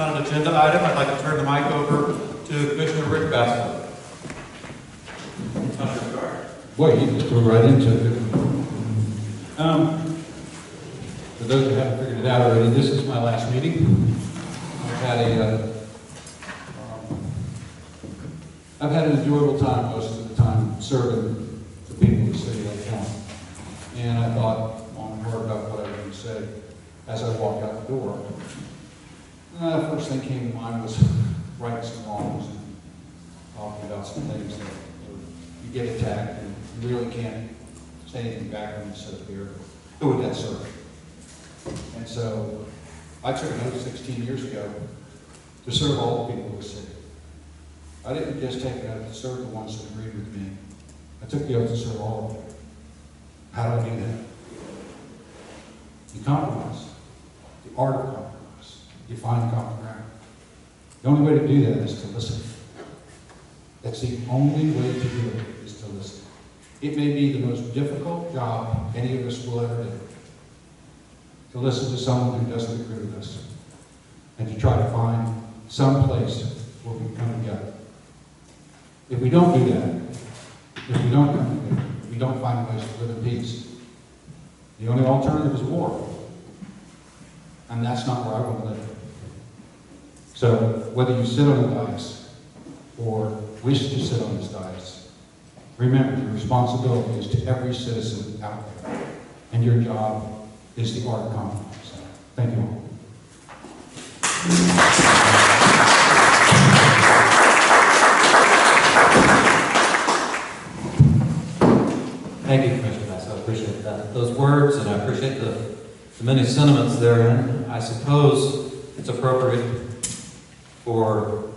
not an agenda item, I'd like to turn the mic over to Commissioner Rick Bassler. Boy, you just go right into it. For those who haven't figured it out already, this is my last meeting. I've had an enjoyable time most of the time serving the people of the city of Lake County. And I thought long and hard about what I was going to say as I walked out the door. The first thing came to mind was rights and wrongs and talking about some things that you get attacked and you really can't say anything back when you sit here. Who would that serve? And so I took an oath 16 years ago to serve all the people of the city. I didn't just take an oath to serve the ones that agreed with me. I took the oath to serve all of them. How do I do that? You compromise. The art of compromise. You find common ground. The only way to do that is to listen. That's the only way to do it, is to listen. It may be the most difficult job any of us will ever do. To listen to someone who doesn't agree with us. And to try to find some place where we come together. If we don't do that, if we don't come together, we don't find ways to live in peace. The only alternative is war. And that's not where I want to live. So whether you sit on the dais or wish to sit on this dais, remember your responsibility is to every citizen out there. And your job is the art of compromise. Thank you all. Thank you, Commissioner Bass. I appreciate those words, and I appreciate the many sentiments therein. I suppose it's appropriate for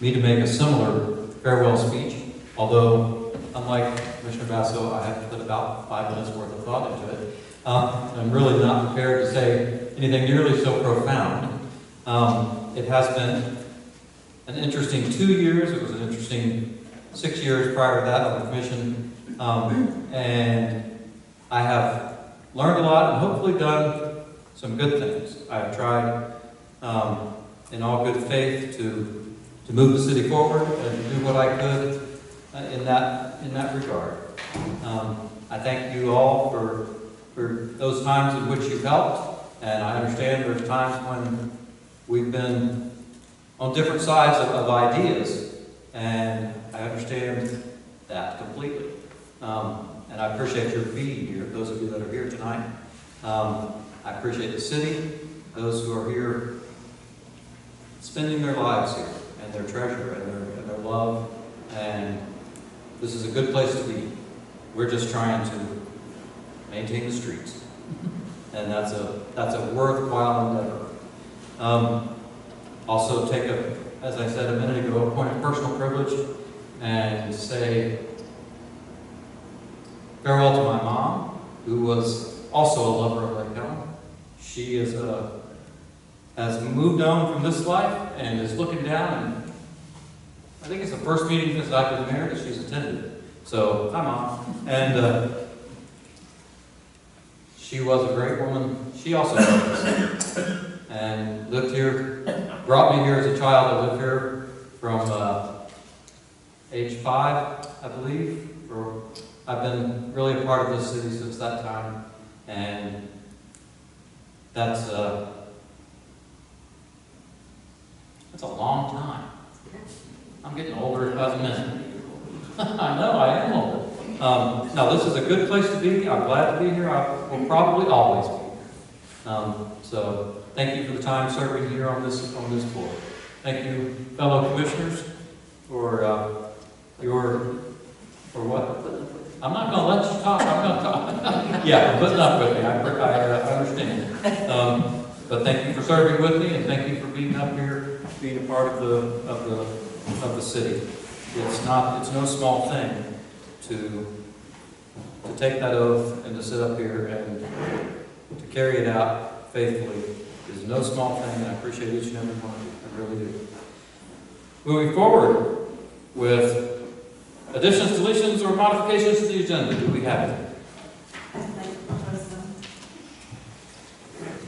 me to make a similar farewell speech, although, unlike Commissioner Basso, I have to put about 5 minutes worth of thought into it. I'm really not prepared to say anything nearly so profound. It has been an interesting 2 years. It was an interesting 6 years prior to that on the commission. And I have learned a lot and hopefully done some good things. I have tried in all good faith to move the city forward and do what I could in that regard. I thank you all for those times in which you've helped, and I understand there's times when we've been on different sides of ideas, and I understand that completely. And I appreciate your being here, those of you that are here tonight. I appreciate the city, those who are here spending their lives here, and their treasure, and their love, and this is a good place to be. We're just trying to maintain the streets, and that's a worthwhile endeavor. Also take as I said a minute ago, a point of personal privilege, and say farewell to my mom, who was also a lover of Lake County. She has moved on from this life and is looking down, and I think it's the first meeting since I've been married that she's attended. So, hi Mom. And she was a great woman. She also loved us and lived here, brought me here as a child. I lived here from age 5, I believe. I've been really a part of this city since that time, and that's a long time. I'm getting older by the minute. I know, I am older. Now, this is a good place to be. I'm glad to be here. I will probably always be here. So, thank you for the time serving here on this board. Thank you, fellow commissioners, for what? I'm not going to let you talk. I'm going to talk. Yeah, putting up with me. I understand. But thank you for serving with me, and thank you for being up here, being a part of the city. It's no small thing to take that oath and to sit up here and to carry it out faithfully. It is no small thing, and I appreciate each and every one of you. I really do. Moving forward with additions, deletions, or modifications to the agenda, do we have it?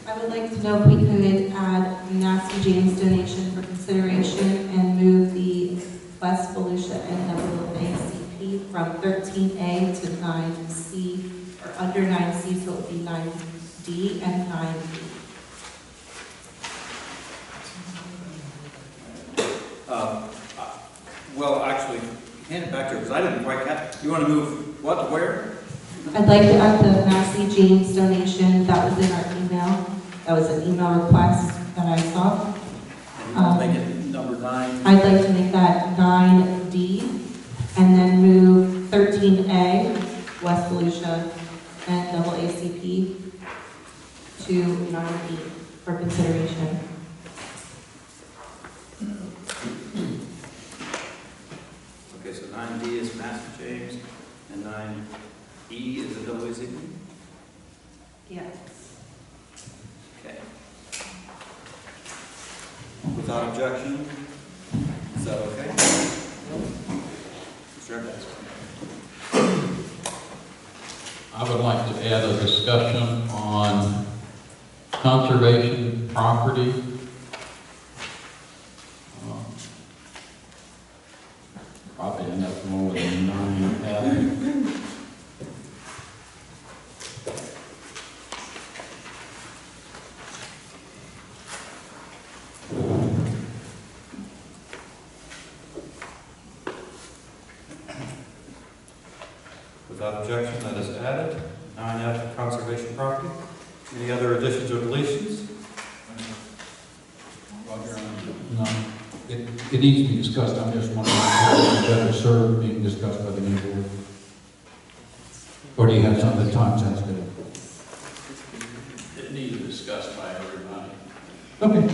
I would would like to know if we could add Nancy James donation for consideration and move the West Volusia NAACP from 13A to 9C, or under 9C, so it would be 9D and 9B. Well, actually, hand it back to her, because I didn't quite catch. You want to move what to where? I'd like to add the Nancy James donation that was in our email. That was an email request that I saw. And you want to make it number 9? I'd like to make that 9D and then move 13A, West Volusia and NAACP, to 9B for consideration. Okay, so 9D is Master James, and 9E is the WACP? Yes. Okay. Without objection? Is that okay? Mr. Evans? I would like to add a discussion on conservation property. Probably enough more than 9F. Without objection, that is added. 9F, conservation property. Any other additions or deletions? No, it needs to be discussed. I'm just wondering how it's better served being discussed by the new board. Or do you have something that's time sensitive? It needs to be discussed by everybody. Okay.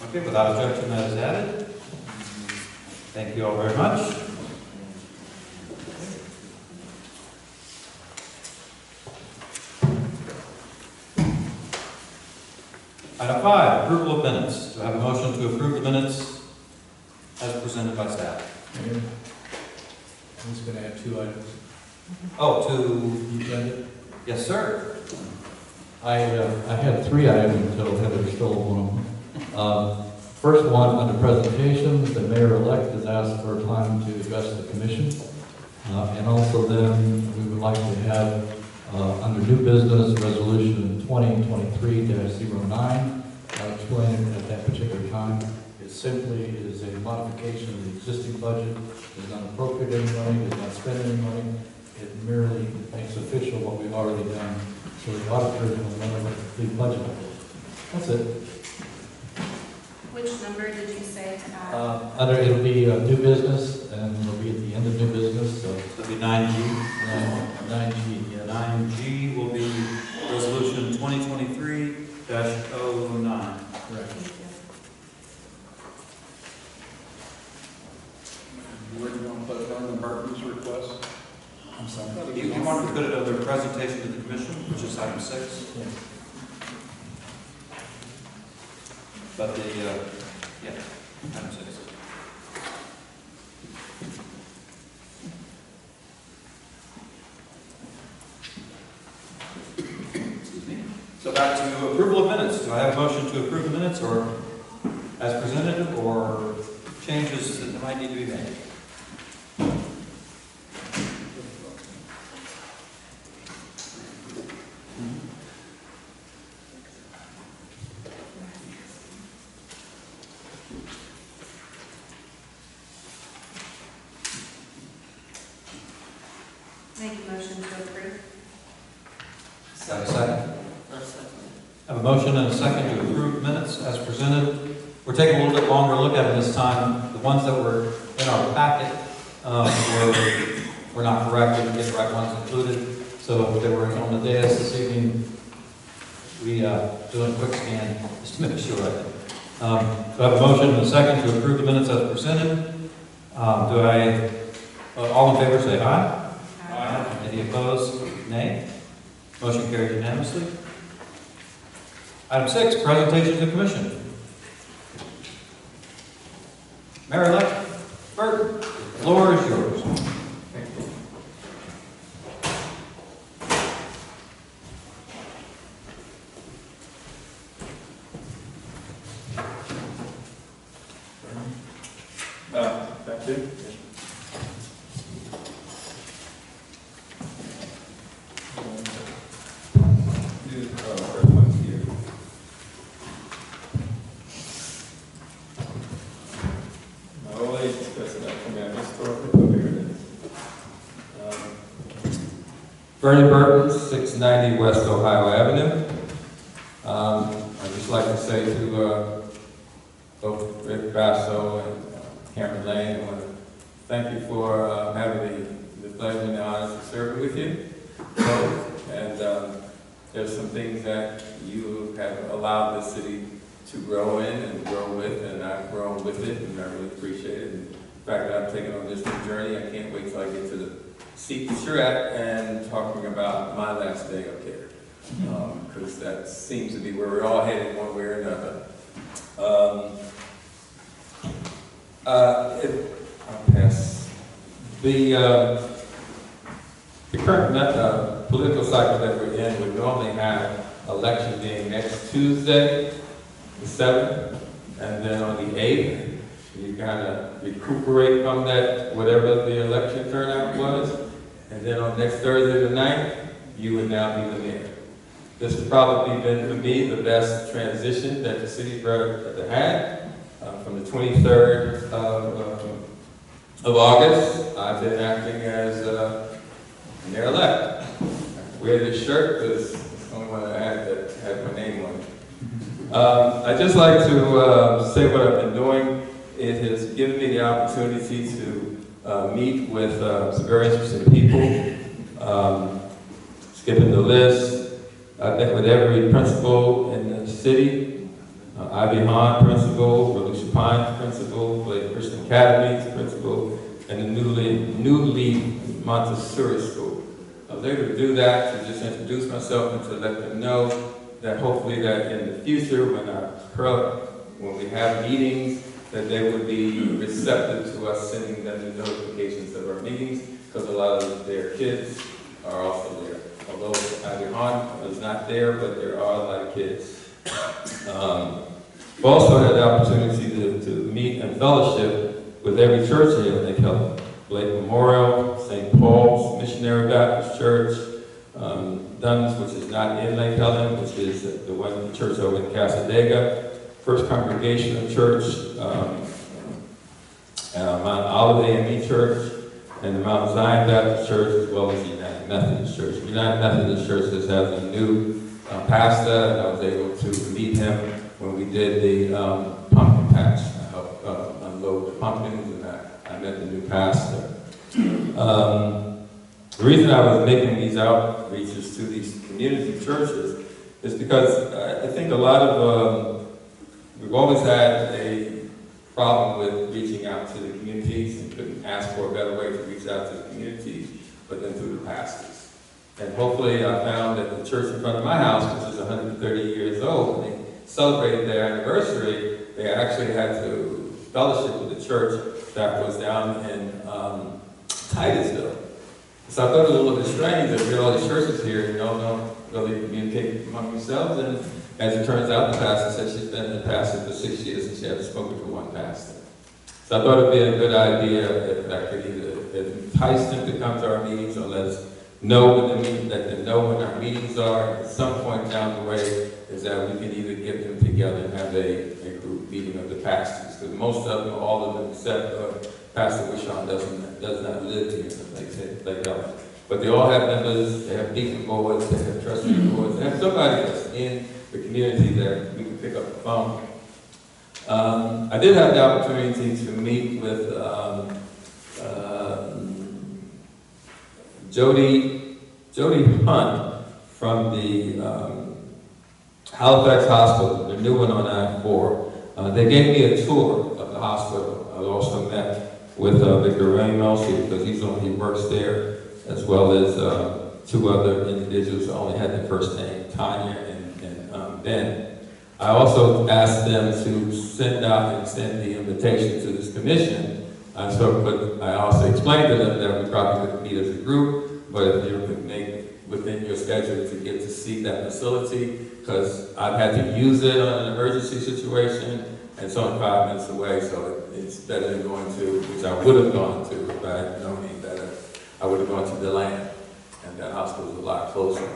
Okay, without objection, that is added. Thank you all very much. Item 5, approval of minutes. Do I have a motion to approve the minutes as presented by staff? Mayor, I'm just going to add 2 items. Oh, to, You send it? yes, sir. I had 3 items until Heather stole one of them. First one, under presentations, the mayor-elect has asked for time to address the commission. And also then, we would like to have, under new business, resolution 2023-09. I'll explain it at that particular time. It simply is a modification of the existing budget. It does not appropriate any money, does not spend any money. It merely makes official what we've already done. So the auditors will know what the complete budget is. That's it. Which number did you say to add? It'll be new business, and it'll be at the end of new business, so It'll be 9G. 9G, yeah. 9G will be resolution 2023-09. Correct. Where do you want to put it on the Burton's request? I'm sorry. You want to put it under presentation to the commission, which is item 6. Yeah. But the, yeah, item 6. Excuse me. So back to approval of minutes. Do I have a motion to approve the minutes, or as presented, or changes that might need to be made? Make a motion to approve. Have a second? I have a motion and a second to approve minutes as presented. We're taking a little bit longer look at them this time. The ones that were in our packet were not correct. We didn't get the right ones included. So they were on the dais this evening. We doing a quick scan just to make sure. So I have a motion and a second to approve the minutes as presented. All in favor say aye. Aye. Any opposed? Nay. Motion carried unanimously. Item 6, presentation to the commission. Mayor-elect Burton, the floor is yours. Two. First one's here. My old age discussed about coming out historically, but here it is. Bernie Burton, 690 West Ohio Avenue. I'd just like to say to both Rick Basso and Cameron Lane, I want to thank you for having the pleasure and the honor to serve with you. And there's some things that you have allowed the city to grow in and grow with, and I've grown with it, and I really appreciate it. And the fact that I'm taking on this new journey, I can't wait till I get to the seat that you're at and talking about my last day up there. Because that seems to be where we're all headed one way or another. I'll pass. The current political cycle that we're in would normally have election being next Tuesday, the 7th, and then on the 8th, you kind of recuperate from that, whatever the election turnout was, and then on next Thursday, the 9th, you would now be the mayor. This has probably been, for me, the best transition that the city's ever had. From the 23rd of August, I've been acting as mayor-elect. I wear this shirt because it's the only one I had that had my name on it. I'd just like to say what I've been doing. It has given me the opportunity to meet with some very interesting people. Skipping the list, I met with every principal in the city. Ivy Hahn principal, Volusia Pines principal, Blake Christian Academy's principal, and the newly Montessori School. I was able to do that to just introduce myself and to let them know that hopefully that in the future when we have meetings, that they would be receptive to us sending them the notifications of our meetings, because a lot of their kids are also there. Although Ivy Hahn is not there, but there are a lot of kids. We also had the opportunity to meet and fellowship with every church here in Lake Helen. Blake Memorial, St. Paul's Missionary Baptist Church, Dunn's, which is not in Lake Helen, which is the church over in Casadega, First Congregational Church, Mount Olive A&E Church, and the Mount Zion Baptist Church, as well as the United Methodist Church. The United Methodist Church has a new pastor, and I was able to meet him when we did the pumpkin patch. I helped unload the pumpkins, and I met the new pastor. The reason I was making these outreaches to these community churches is because I think a lot of, we've always had a problem with reaching out to the communities and couldn't ask for a better way to reach out to the communities, but then through the pastors. And hopefully I found that the church in front of my house, which is 130 years old, when they celebrated their anniversary, they actually had to fellowship with the church that was down in Titusville. So I thought it was a little bit strange that we had all these churches here and y'all don't really communicate among yourselves. And as it turns out, the pastor said she's been the pastor for 6 years and she hasn't spoken to one pastor. So I thought it'd be a good idea if I could either entice them to come to our meetings or let us know when let them know when our meetings are. At some point down the way is that we can either get them together and have a group meeting of the pastors. Because most of them, all of them, except Pastor Wishon does not live here, like said, like that. But they all have members, they have deacon boards, they have trustee boards, they have somebody that's in the community that we can pick up the phone. I did have the opportunity to meet with Jody Hunt from the Halifax Hospital, the new one on I-4. They gave me a tour of the hospital. I also met with Victor Ramos because he works there, as well as two other individuals who only had their first name, Tanya and Ben. I also asked them to send out and extend the invitation to this commission. But I also explained to them that we probably couldn't meet as a group, but if you could make within your schedule to get to see that facility, because I've had to use it on an emergency situation. and it's only 5 minutes away, so it's better than going to, which I would have gone to if I had known any better. I would have gone to DeLand, and that hospital is a lot closer.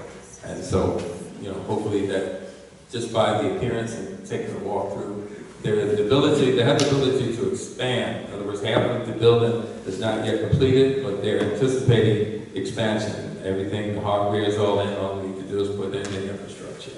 And so, you know, hopefully that just by the appearance and taking a walk through, they have the ability to expand. In other words, half of the building is not yet completed, but they're anticipating expansion. Everything, the hardware is all in, all we need to do is put in the infrastructure.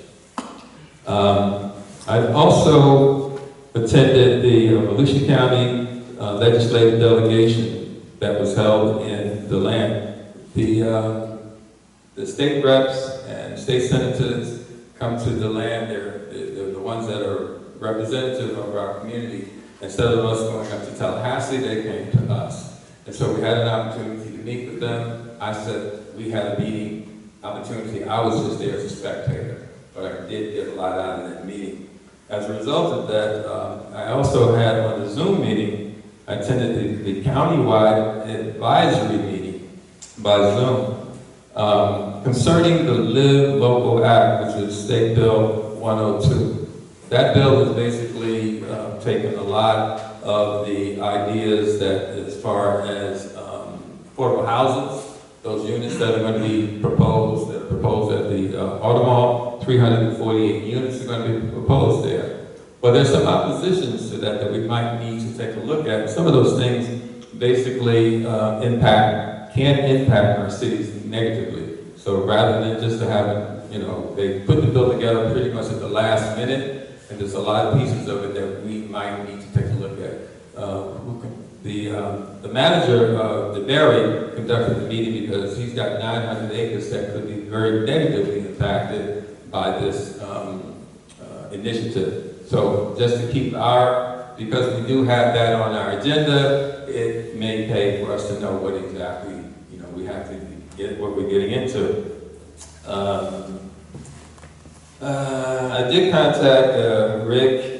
I've also attended the Volusia County legislative delegation that was held in DeLand. The state reps and state senators come to DeLand. They're the ones that are representative of our community. Instead of us going up to Tallahassee, they came to us. And so we had an opportunity to meet with them. I said we had a meeting opportunity. I was just there as a spectator, but I did get a lot out of that meeting. As a result of that, I also had on the Zoom meeting, I attended the county-wide advisory meeting by Zoom concerning the Live Local Act, which is State Bill 102. That bill has basically taken a lot of the ideas that, as far as affordable houses, those units that are going to be proposed, that are proposed at the Audemars, 348 units are going to be proposed there. But there's some oppositions to that we might need to take a look at. Some of those things basically can impact our cities negatively. So rather than just to have it, you know, they put the bill together pretty much at the last minute, and there's a lot of pieces of it that we might need to take a look at. The manager of DeBerry conducted the meeting because he's got 900 acres that could be very negatively impacted by this initiative. So just to keep because we do have that on our agenda, it may pay for us to know what exactly, you know, we have to get what we're getting into. I did contact Rick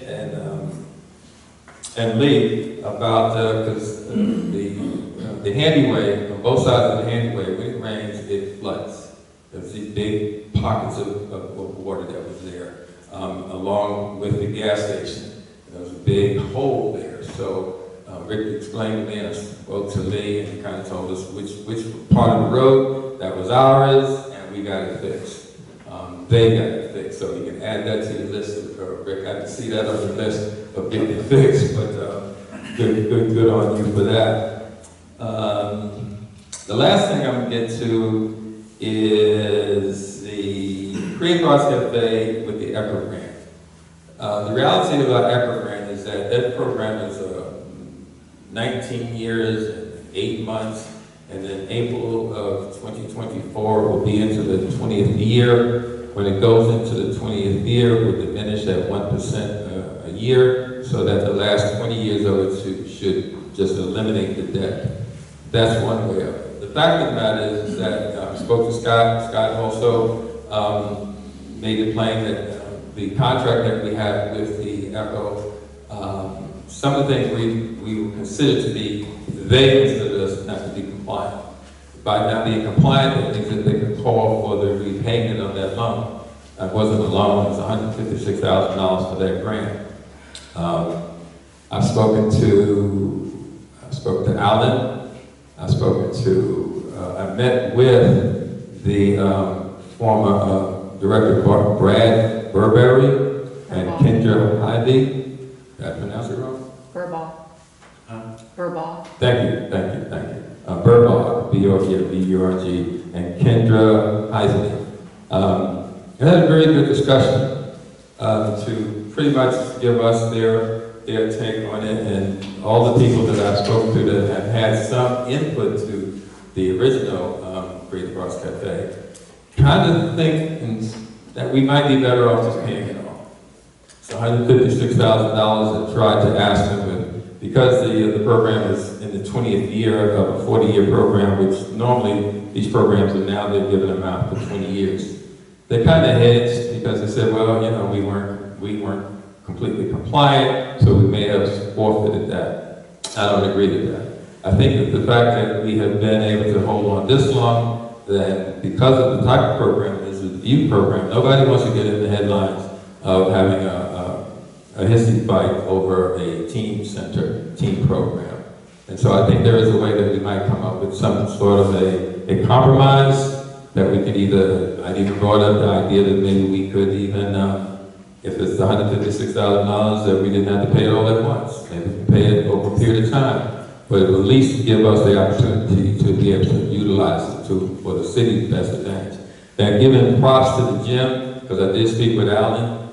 and Lee about because the handyway, on both sides of the handyway, when it rains, it floods. There's these big pockets of water that was there, along with the gas station. There was a big hole there. So Rick explained to me, and I spoke to Lee, and he kind of told us which part of the road that was ours, and we got it fixed. They got it fixed, so you can add that to your list of Rick. I didn't see that on the list of getting it fixed, but good on you for that. The last thing I'm going to get to is the Creative Arts Cafe with the ECHO grant. The reality about ECHO grant is that program is 19 years and 8 months, and then April of 2024 will be into the 20th year. When it goes into the 20th year, we'll diminish at 1% a year, so that the last 20 years of it should just eliminate the debt. That's one way of it. The fact of the matter is that I spoke to Scott. Scott also made it plain that the contract that we have with the ECHO, some of the things we would consider to be, they consider us not to be compliant. By not being compliant, that means that they could call for the repayment of that loan. It wasn't a loan, it was $156,000 for that grant. I've spoken to Alan. I met with the former director, Brad Burberry, and Kendra Hyde. Did I pronounce it wrong? Burbaugh. Huh? Burbaugh. Thank you. Burbaugh, B-U-R-G, and Kendra Heisley. We had a very good discussion to pretty much give us their take on it, and all the people that I've spoken to that have had some input to the original Creative Arts Cafe kind of think that we might be better off just paying it off. It's $156,000 and tried to ask them, but because the program is in the 20th year of a 40-year program, which normally these programs are now, they're given them out for 20 years. They kind of hedged because they said, well, you know, we weren't completely compliant, so we may have forfeited that. I don't agree with that. I think that the fact that we have been able to hold on this long, that because of the type of program, this is a youth program, nobody wants to get in the headlines of having a a hissy fight over a team center, team program. And so I think there is a way that we might come up with some sort of a compromise that we could either, I even brought up the idea that maybe we could even, if it's $156,000, that we didn't have to pay it all at once. Maybe we can pay it over a period of time. But it will at least give us the opportunity to be able to utilize it for the city's best advantage. Now, giving props to the gym, because I did speak with Alan,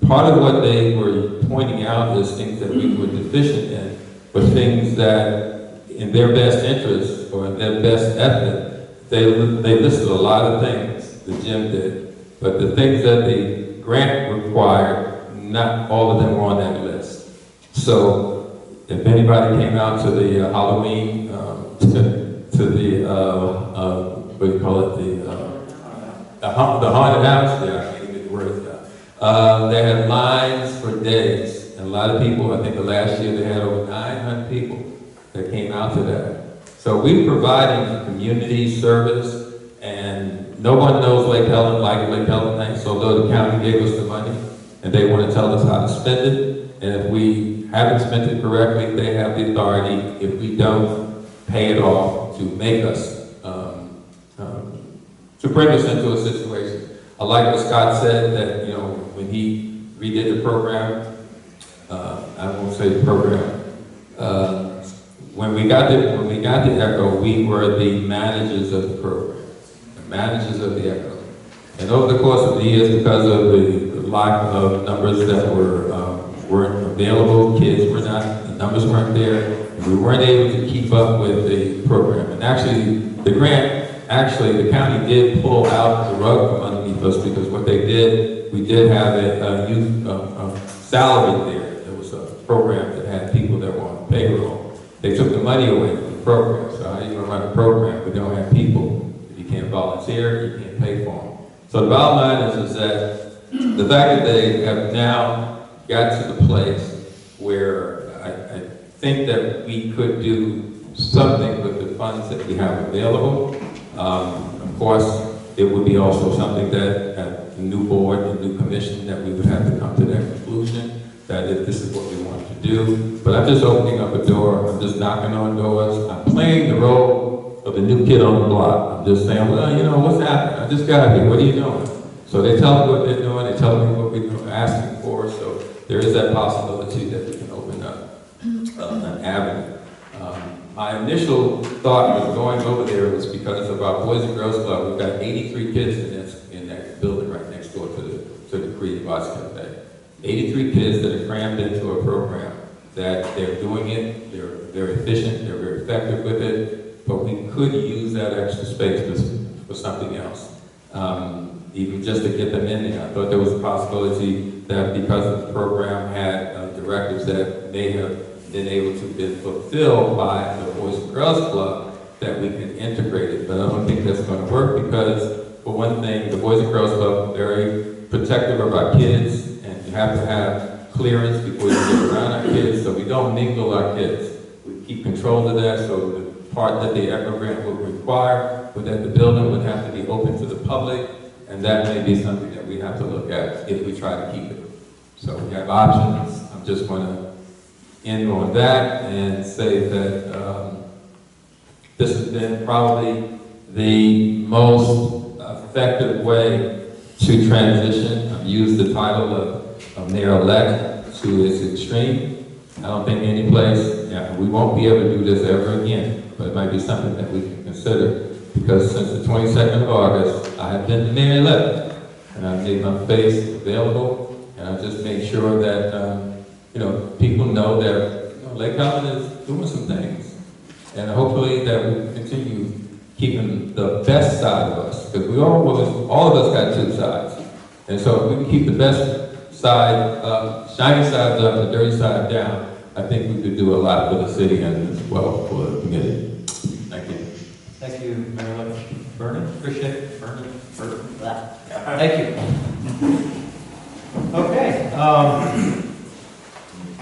part of what they were pointing out is things that we were deficient in, but things that in their best interest or in their best effort, they listed a lot of things, the gym did, but the things that the grant required, not all of them were on that list. So if anybody came out to the Halloween, to the, what do you call it, the haunted house, yeah, I can't even get the words out. They had lines for days, and a lot of people, I think the last year they had over 900 people that came out to that. So we're providing community service, and no one knows Lake Helen like Lake Helen thinks, although the county gave us the money, and they want to tell us how to spend it, and if we haven't spent it correctly, they have the authority, if we don't pay it off, to make us, to bring us into a situation. I like what Scott said, that, you know, when he redid the program, I won't say the program, when we got the ECHO, we were the managers of the program, the managers of the ECHO. And over the course of the years, because of the lack of numbers that weren't available, kids were not, the numbers weren't there, and we weren't able to keep up with the program. And actually, the grant, the county did pull out the rug from underneath us, because what they did, we did have a youth salary there. There was a program that had people that were on payroll. They took the money away from the program. So how are you going to run a program if you don't have people? If you can't volunteer, you can't pay for them. So the bottom line is that the fact that they have now got to the place where I think that we could do something with the funds that we have available. Of course, it would be also something that at the new board, the new commission, that we would have to come to that conclusion, that if this is what we want to do. But I'm just opening up a door, I'm just knocking on doors, I'm playing the role of the new kid on the block. I'm just saying, well, you know, what's happening? I just got here, what are you doing? So they tell me what they're doing, they tell me what we're asking for, so there is that possibility that we can open up an avenue. My initial thought was going over there was because of our Boys and Girls Club. We've got 83 kids in that building right next door to the Creed Arts Cafe. 83 kids that are crammed into a program that they're doing it, they're very efficient, they're very effective with it, but we could use that extra space for something else. Even just to get them in there. I thought there was a possibility that because the program had directives that may have been able to be fulfilled by the Boys and Girls Club, that we can integrate it. But I don't think that's going to work because, for one thing, the Boys and Girls Club are very protective of our kids, and you have to have clearance before you get around our kids, so we don't mingle our kids. We keep control of that, so the part that the ECHO grant would require, but that the building would have to be open to the public, and that may be something that we have to look at if we try to keep it. So we have options. I'm just going to end on that and say that this has been probably the most effective way to transition. I've used the title of mayor-elect to its extreme. I don't think any place, we won't be able to do this ever again, but it might be something that we can consider, because since the 22nd of August, I have been the mayor-elect, and I've made my face available, and I've just made sure that people know that Lake Helen is doing some things, and hopefully that we can continue keeping the best side of us, because all of us got two sides, and so if we can keep the best side, shiny side up, the dirty side down, I think we could do a lot for the city and as well for the community. Thank you. Thank you, Mayor Vernon. Appreciate it. Vernon. Thank you. Okay.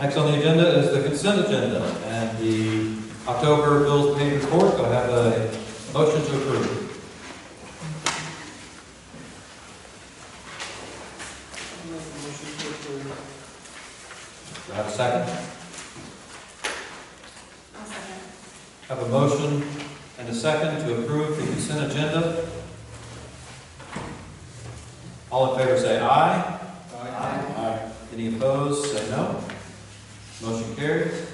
Next on the agenda is the consent agenda and the October bills paid report. Do I have a motion to approve? Do I have a second? I'll second. Have a motion and a second to approve the consent agenda. All in favor say aye. Aye. Any opposed, say no. Motion carries.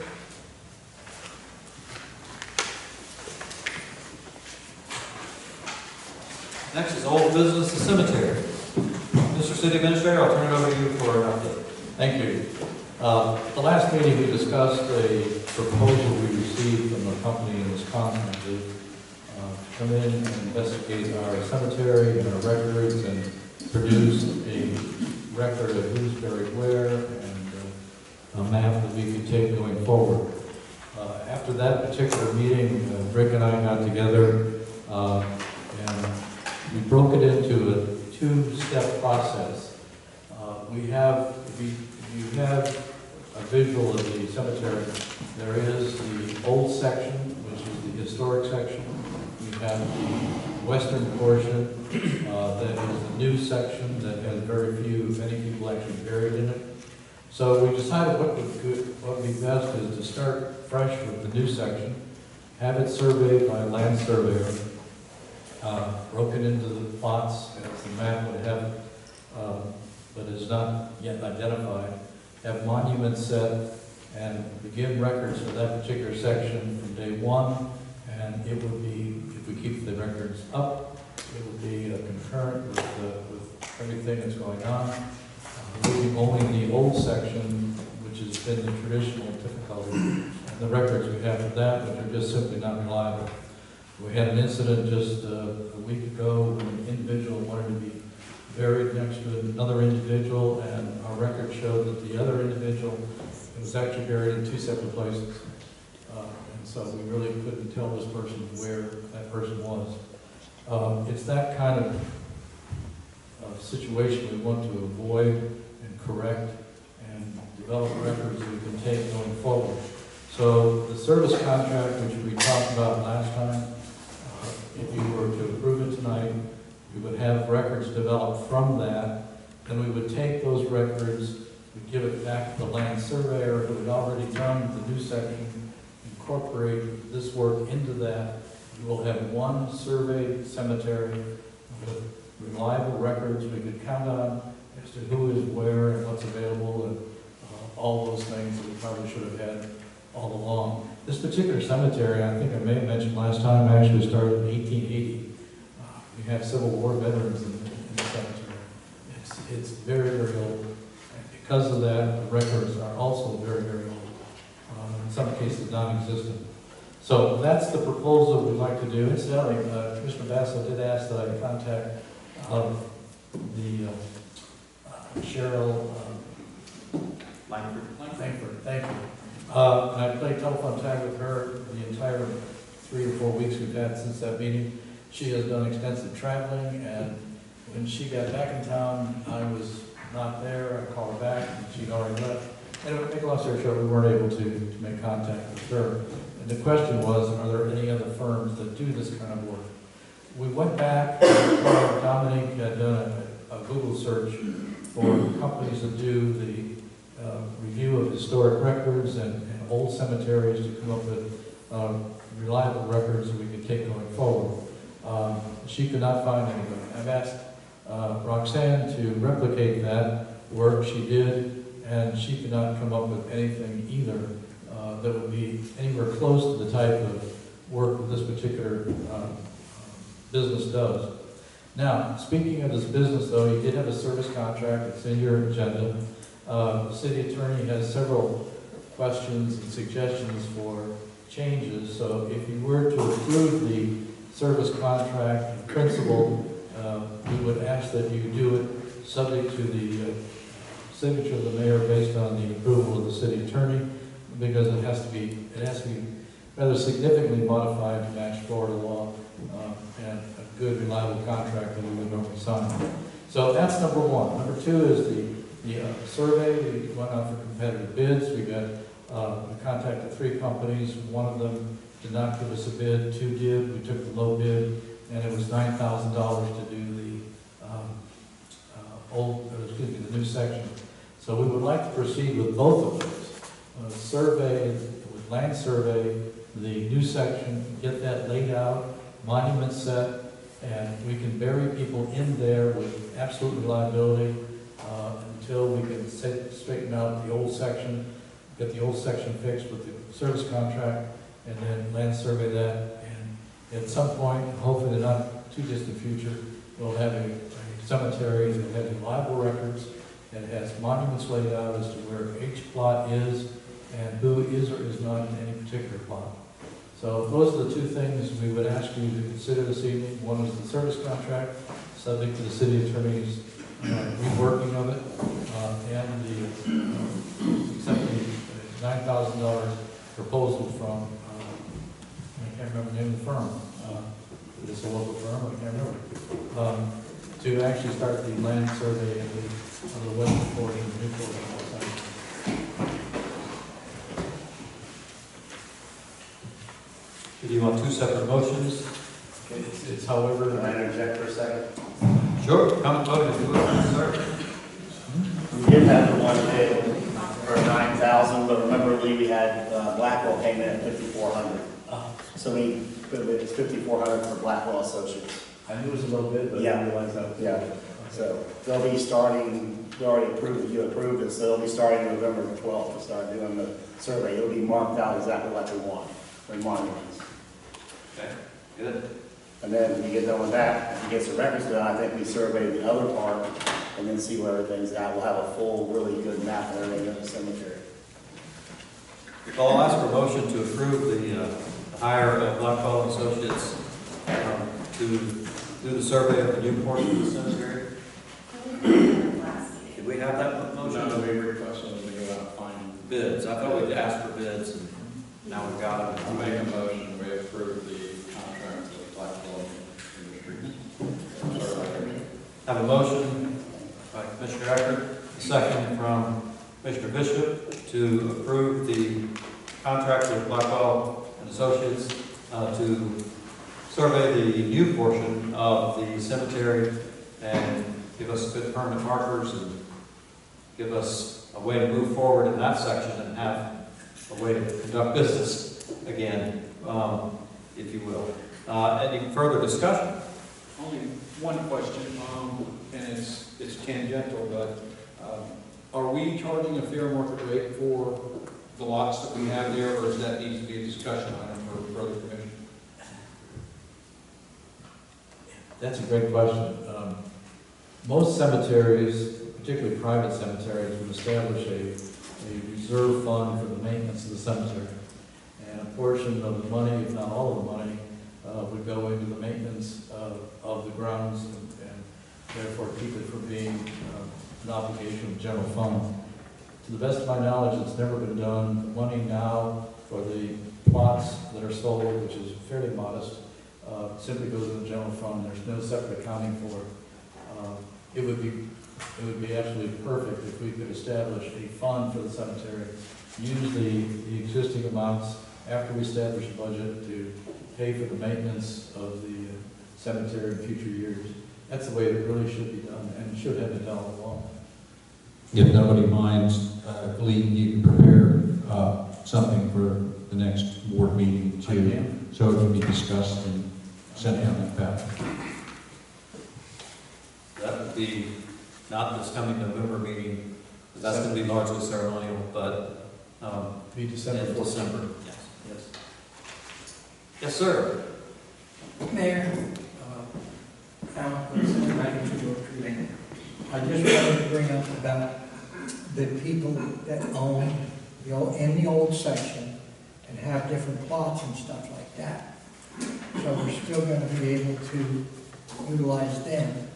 Next is old business, the cemetery. Mr. City Administrator, I'll turn it over to you for an update. Thank you. The last meeting, we discussed a proposal we received from a company in Wisconsin to come in and investigate our cemetery and our records and produce a record of who's buried where and a map that we could take going forward. After that particular meeting, Rick and I got together and we broke it into a two-step process. If you have a visual of the cemetery, there is the old section, which is the historic section. You have the western portion, that is the new section that has very few, if any people actually buried in it. So we decided what would be best is to start fresh with the new section, have it surveyed by a land surveyor, broken into the plots as the map would have, but is not yet identified, have monuments set, and begin records for that particular section from day one. And it would be, if we keep the records up, it would be concurrent with everything that's going on. Leaving only the old section, which has been the traditional difficulty, and the records we have for that, which are just simply not reliable. We had an incident just a week ago when an individual wanted to be buried next to another individual, and our record showed that the other individual was actually buried in two separate places. And so we really couldn't tell this person where that person was. It's that kind of situation we want to avoid and correct and develop records that we can take going forward. So the service contract, which we talked about last time, if you were to approve it tonight, we would have records developed from that. Then we would take those records, we'd give it back to the land surveyor who had already done the new section, incorporate this work into that. We will have one surveyed cemetery with reliable records we could count on as to who is where and what's available and all those things that we probably should have had all along. This particular cemetery, I think I may have mentioned last time, actually started in 1880. We have Civil War veterans in the cemetery. It's very, very old. And because of that, the records are also very, very old. In some cases, non-existent. So that's the proposal we'd like to do. Incidentally, Commissioner Basso did ask that I contact the Cheryl Langford, thank you. And I played telephone tag with her the entire 3 or 4 weeks we've had since that meeting. She has done extensive traveling, and when she got back in town, I was not there. I called her back, and she'd already left. And to make a long story short, we weren't able to make contact with her. And the question was, are there any other firms that do this kind of work? We went back, Dominique had done a Google search for companies that do the review of historic records and old cemeteries to come up with reliable records that we could take going forward. She could not find anybody. I've asked Roxanne to replicate that work. She did, and she could not come up with anything either that would be anywhere close to the type of work that this particular business does. Now, speaking of this business, though, you did have a service contract. It's in your agenda. The city attorney has several questions and suggestions for changes. So if you were to approve the service contract in principle, we would ask that you do it subject to the signature of the mayor based on the approval of the city attorney, because it has to be rather significantly modified to match Florida law and a good, reliable contract that we would normally sign. So that's number one. Number two is the survey. We went out for competitive bids. We contacted 3 companies. One of them did not give us a bid. 2 did. We took the low bid, and it was $9,000 to do the the new section. So we would like to proceed with both of those. Survey, with land survey, the new section, get that laid out, monument set, and we can bury people in there with absolute reliability until we can straighten out the old section, get the old section fixed with the service contract, and then land survey that. And at some point, hopefully in the not too distant future, we'll have a cemetery that has reliable records and has monuments laid out as to where each plot is and who is or is not in any particular plot. So those are the two things we would ask you to consider this evening. One is the service contract, subject to the city attorney's reworking of it, and the accepting $9,000 proposal from, I can't remember the name of the firm. It's a local firm, I can't remember. To actually start the land survey of the western portion of the new portion. Do you want two separate motions? It's however. Can I interject for a second? Sure. Come and vote if you would, sir. We did have the one bid for 9,000, but remember Lee, we had Blackwell came in at 5,400. So it's 5,400 for Blackwell Associates. I knew it was a little bit, but I Yeah. didn't realize that. Yeah. So they'll be starting, you already approved it, you approved it, so they'll be starting November 12th to start doing the survey. It'll be marked out exactly like we want, for monuments. Okay, good. And then when you get done with that, if he gets the records done, I think we survey the other part and then see where everything's at. We'll have a full, really good map of everything in the cemetery. So I'll ask for a motion to approve the hire of Blackwell Associates to do the survey of the new portion of the cemetery. Did we have that motion? No, we requested them to go out and find. Bids. I thought we'd ask for bids, and now we've got I'll them. make a motion, we approve the contract with Blackwell Industries. Have a motion by Commissioner Eckert, a second from Commissioner Bishop to approve the contract with Blackwell and Associates to survey the new portion of the cemetery and give us good permanent markers and give us a way to move forward in that section and have a way to conduct business again, if you will. Any further discussion? Only one question, and it's tangential, but are we charging a fair market rate for the lots that we have there, or does that need to be a discussion item for further commission? That's a great question. Most cemeteries, particularly private cemeteries, would establish a reserve fund for the maintenance of the cemetery. And a portion of the money, if not all of the money, would go into the maintenance of the grounds and therefore keep it from being an obligation of the general fund. To the best of my knowledge, it's never been done. The money now for the plots that are sold, which is fairly modest, simply goes in the general fund. There's no separate accounting for it. It would be absolutely perfect if we could establish a fund for the cemetery, use the existing amounts after we establish a budget to pay for the maintenance of the cemetery in future years. That's the way it really should be done, and should have been done all along. If nobody minds, Lee, you can prepare something for the next board meeting so it can be discussed and sent out like that. That would be not this coming November meeting, because that's going to be largely ceremonial, but Be December in 14th. December. Yes. Yes, sir. Mayor, I just wanted to bring up about the people that own in the old section and have different plots and stuff like that. So we're still going to be able to utilize them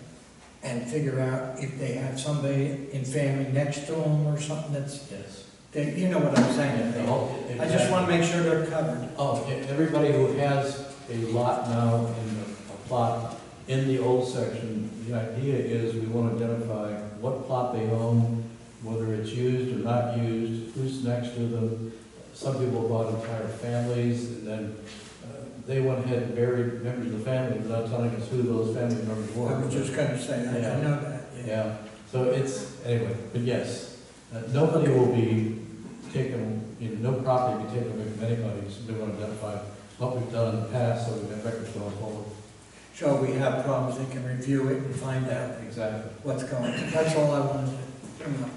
and figure out if they have somebody in family next to them or something that's, Yes. you know what I'm saying. I just want to make sure they're covered. Oh, everybody who has a lot now in a plot in the old section, the idea is we want to identify what plot they own, whether it's used or not used, who's next to them. Some people bought entire families, and then they went ahead and buried members of the family without telling us who those family members were. I was just going to say, I know that. Yeah, so it's, anyway, but yes, Nobody will be taken, no property will be taken away from anybody, so we want to identify what we've done in the past, so we have records going forward. So we have problems, they can review it and find out Exactly. what's going on. That's all I wanted to bring up.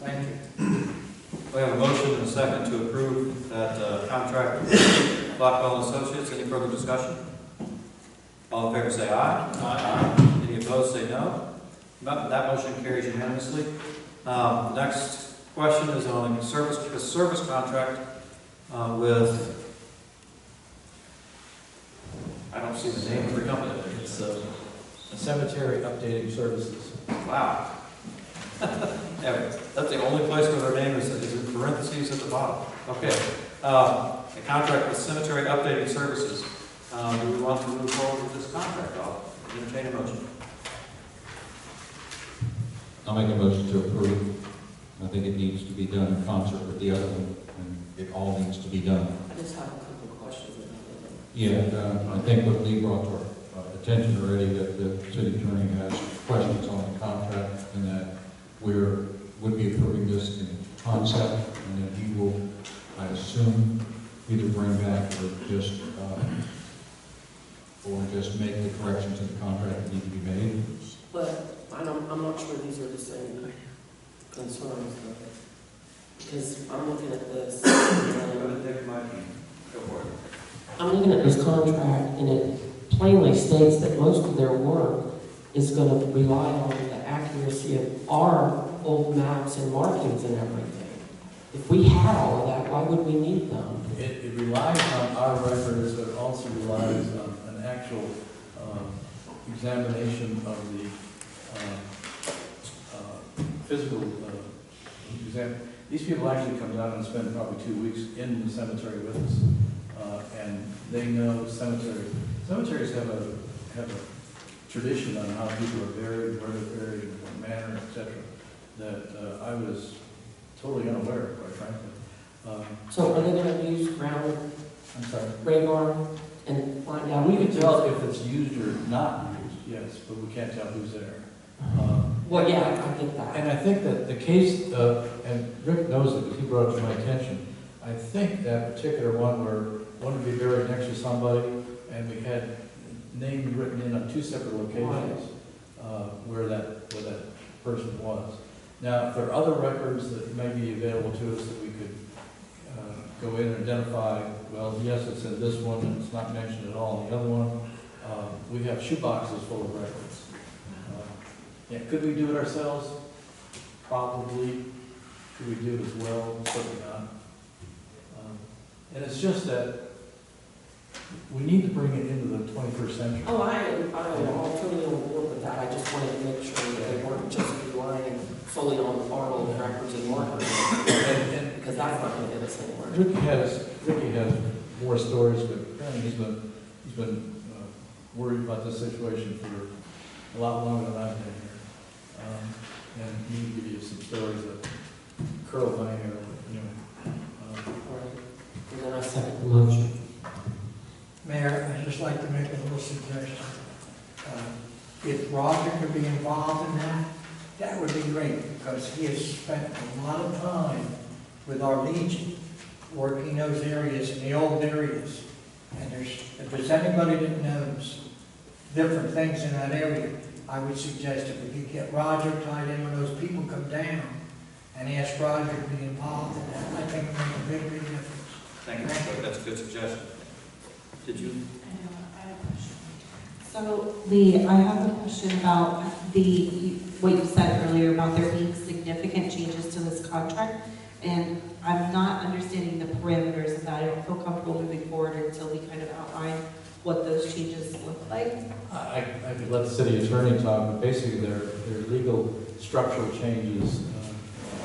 Thank you. We have a motion and a second to approve that contract with Blackwell Associates. Any further discussion? All in favor say aye. Aye. Any opposed say no. That motion carries unanimously. The next question is on a service contract with, I don't see the name of the company. It's a cemetery updating services. Wow. Yeah, that's the only place where their name is in parentheses at the bottom. Okay. A contract with cemetery updating services. Do we want to move forward with this contract? I'll entertain a motion. I'll make a motion to approve. I think it needs to be done in concert with the other one, and it all needs to be done. I just have a couple of questions about it. Yeah, I think what Lee brought to our attention already, that the city attorney has questions on the contract, and that would be approving this in concept, and then he will, I assume, either bring back or just make the corrections in the contract that need to be made. But I'm not sure these are the same concerns, because I'm looking at this, I'm looking at this contract, and it plainly states that most of their work is going to rely on the accuracy of our old maps and markings and everything. If we had all of that, why would we need them? It relies on our records, but it also relies on an actual examination of the physical exam. These people actually come down and spend probably 2 weeks in the cemetery with us, and they know cemeteries. Cemeteries have a tradition on how people are buried, where they're buried, in what manner, etc. That I was totally unaware of, quite frankly. So are they going to use ground I'm sorry. radar and find out? We can tell if it's used or not used, yes, but we can't tell who's there. Well, yeah, I get that. And I think that the case, and Rick knows it because he brought it to my attention, I think that particular one where one would be buried next to somebody, and we had names written in on 2 separate locations where that person was. Now, if there are other records that may be available to us that we could go in and identify, well, yes, it's in this one, and it's not mentioned at all in the other one. We have shoeboxes full of records. Yeah, could we do it ourselves? Probably. Could we do it as well? Certainly not. And it's just that we need to bring it into the 21st century. Oh, I am all totally on board with that. I just wanted to make sure that they weren't just relying fully on our old records and markers, because that's not going to get us anywhere. Ricky has more stories, but apparently he's been worried about this situation for a lot longer than I've been here. And he can give you some stories that curl my hair, Right. And then I second the motion. Mayor, I'd just like to make a little suggestion. If Roger could be involved in that, that would be great, because he has spent a lot of time with our Legion, working those areas, in the old areas. And if there's anybody that knows different things in that area, I would suggest if we could get Roger tied in when those people come down and ask Roger to be involved in that, I think it would make a big, big difference. Thank you. That's a good suggestion. Did you? I have a question. So, Lee, I have a question about what you said earlier about there being significant changes to this contract, and I'm not understanding the parameters of that. I don't feel comfortable moving forward until we kind of outline what those changes look like. I could let the city attorney talk, but basically they're legal structural changes.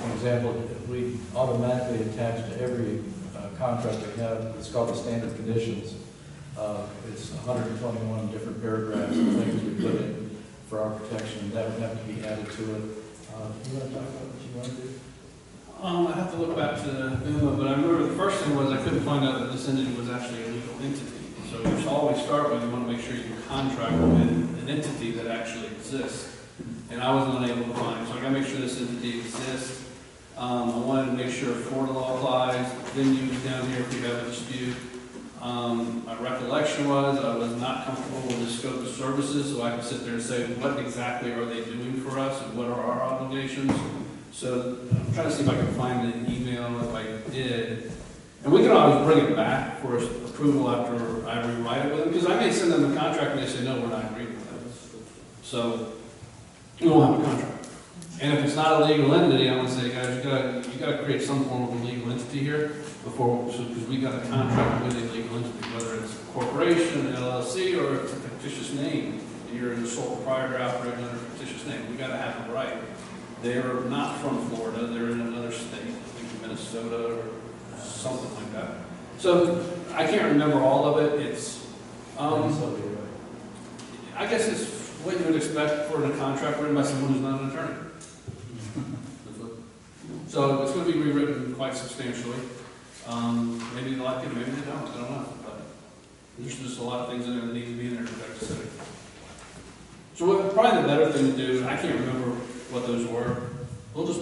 For example, we automatically attach to every contract we have, it's called the standard conditions. It's 121 different paragraphs of things we put in for our protection. That would have to be added to it. You want to talk about what you want to do? I have to look back to the memo, but I remember the first thing was I couldn't find out that this entity was actually a legal entity. So you should always start with, you want to make sure you can contract with an entity that actually exists. And I was unable to find, so I got to make sure this entity exists. I wanted to make sure Florida law applies, venues down here if we have a dispute. My recollection was I was not comfortable with the scope of services, so I could sit there and say, what exactly are they doing for us and what are our obligations? So I'm trying to see if I can find an email if I did. And we can always bring it back for approval after I rewrite it with them, because I may send them a contract and they say, no, we're not agreeing with that. So we won't have a contract. And if it's not a legal entity, I'm gonna say, guys, you gotta create some form of a legal entity here before, because we got a contract with a legal entity, whether it's a corporation, an LLC, or it's a fictitious name. And you're the sole proprietor operating under a fictitious name. We gotta have it right. They're not from Florida, they're in another state, I think Minnesota or something like that. So I can't remember all of it. It's, I guess it's what you would expect for a contract written by someone who's not an attorney. So it's going to be rewritten quite substantially. Maybe they like it, maybe they don't, I don't know. But there's just a lot of things in there that need to be in there to protect the city. So probably the better thing to do, I can't remember what those were. We'll just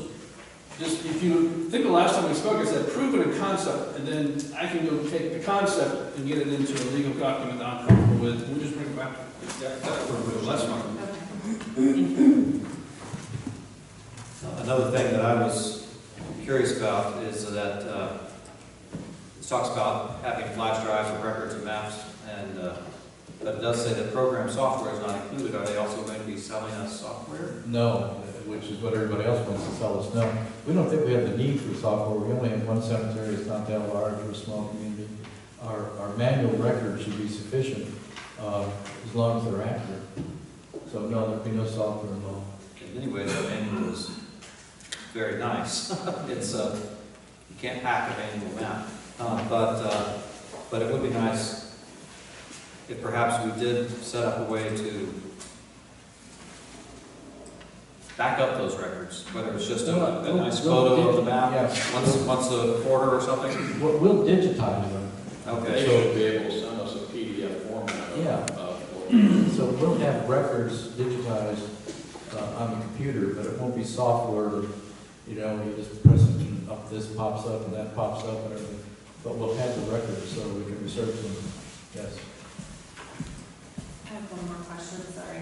if you think the last time we spoke, I said prove it a concept, and then I can go take the concept and get it into a legal document that I'm comfortable with, and we'll just bring it back. That's fine. Another thing that I was curious about is that it talks about having flash drives of records and maps, and but it does say that program software is not included. Are they also going to be selling us software? No, which is what everybody else wants to sell us. No, we don't think we have the need for software. We only have one cemetery. It's not that large. We're a small community. Our manual record should be sufficient as long as they're accurate. So no, there'll be no software involved. In many ways, the manual is very nice. It's you can't hack a manual map, but it would be nice if perhaps we did set up a way to back up those records, whether it's just a nice photo of the map once a quarter or something. We'll digitize them. Okay. They should be able to send us a PDF format. Yeah. So we'll have records digitized on the computer, but it won't be software. You know, you just press it up, this pops up and that pops up and everything. But we'll have the records so we can research them. Yes. I have one more question, sorry, I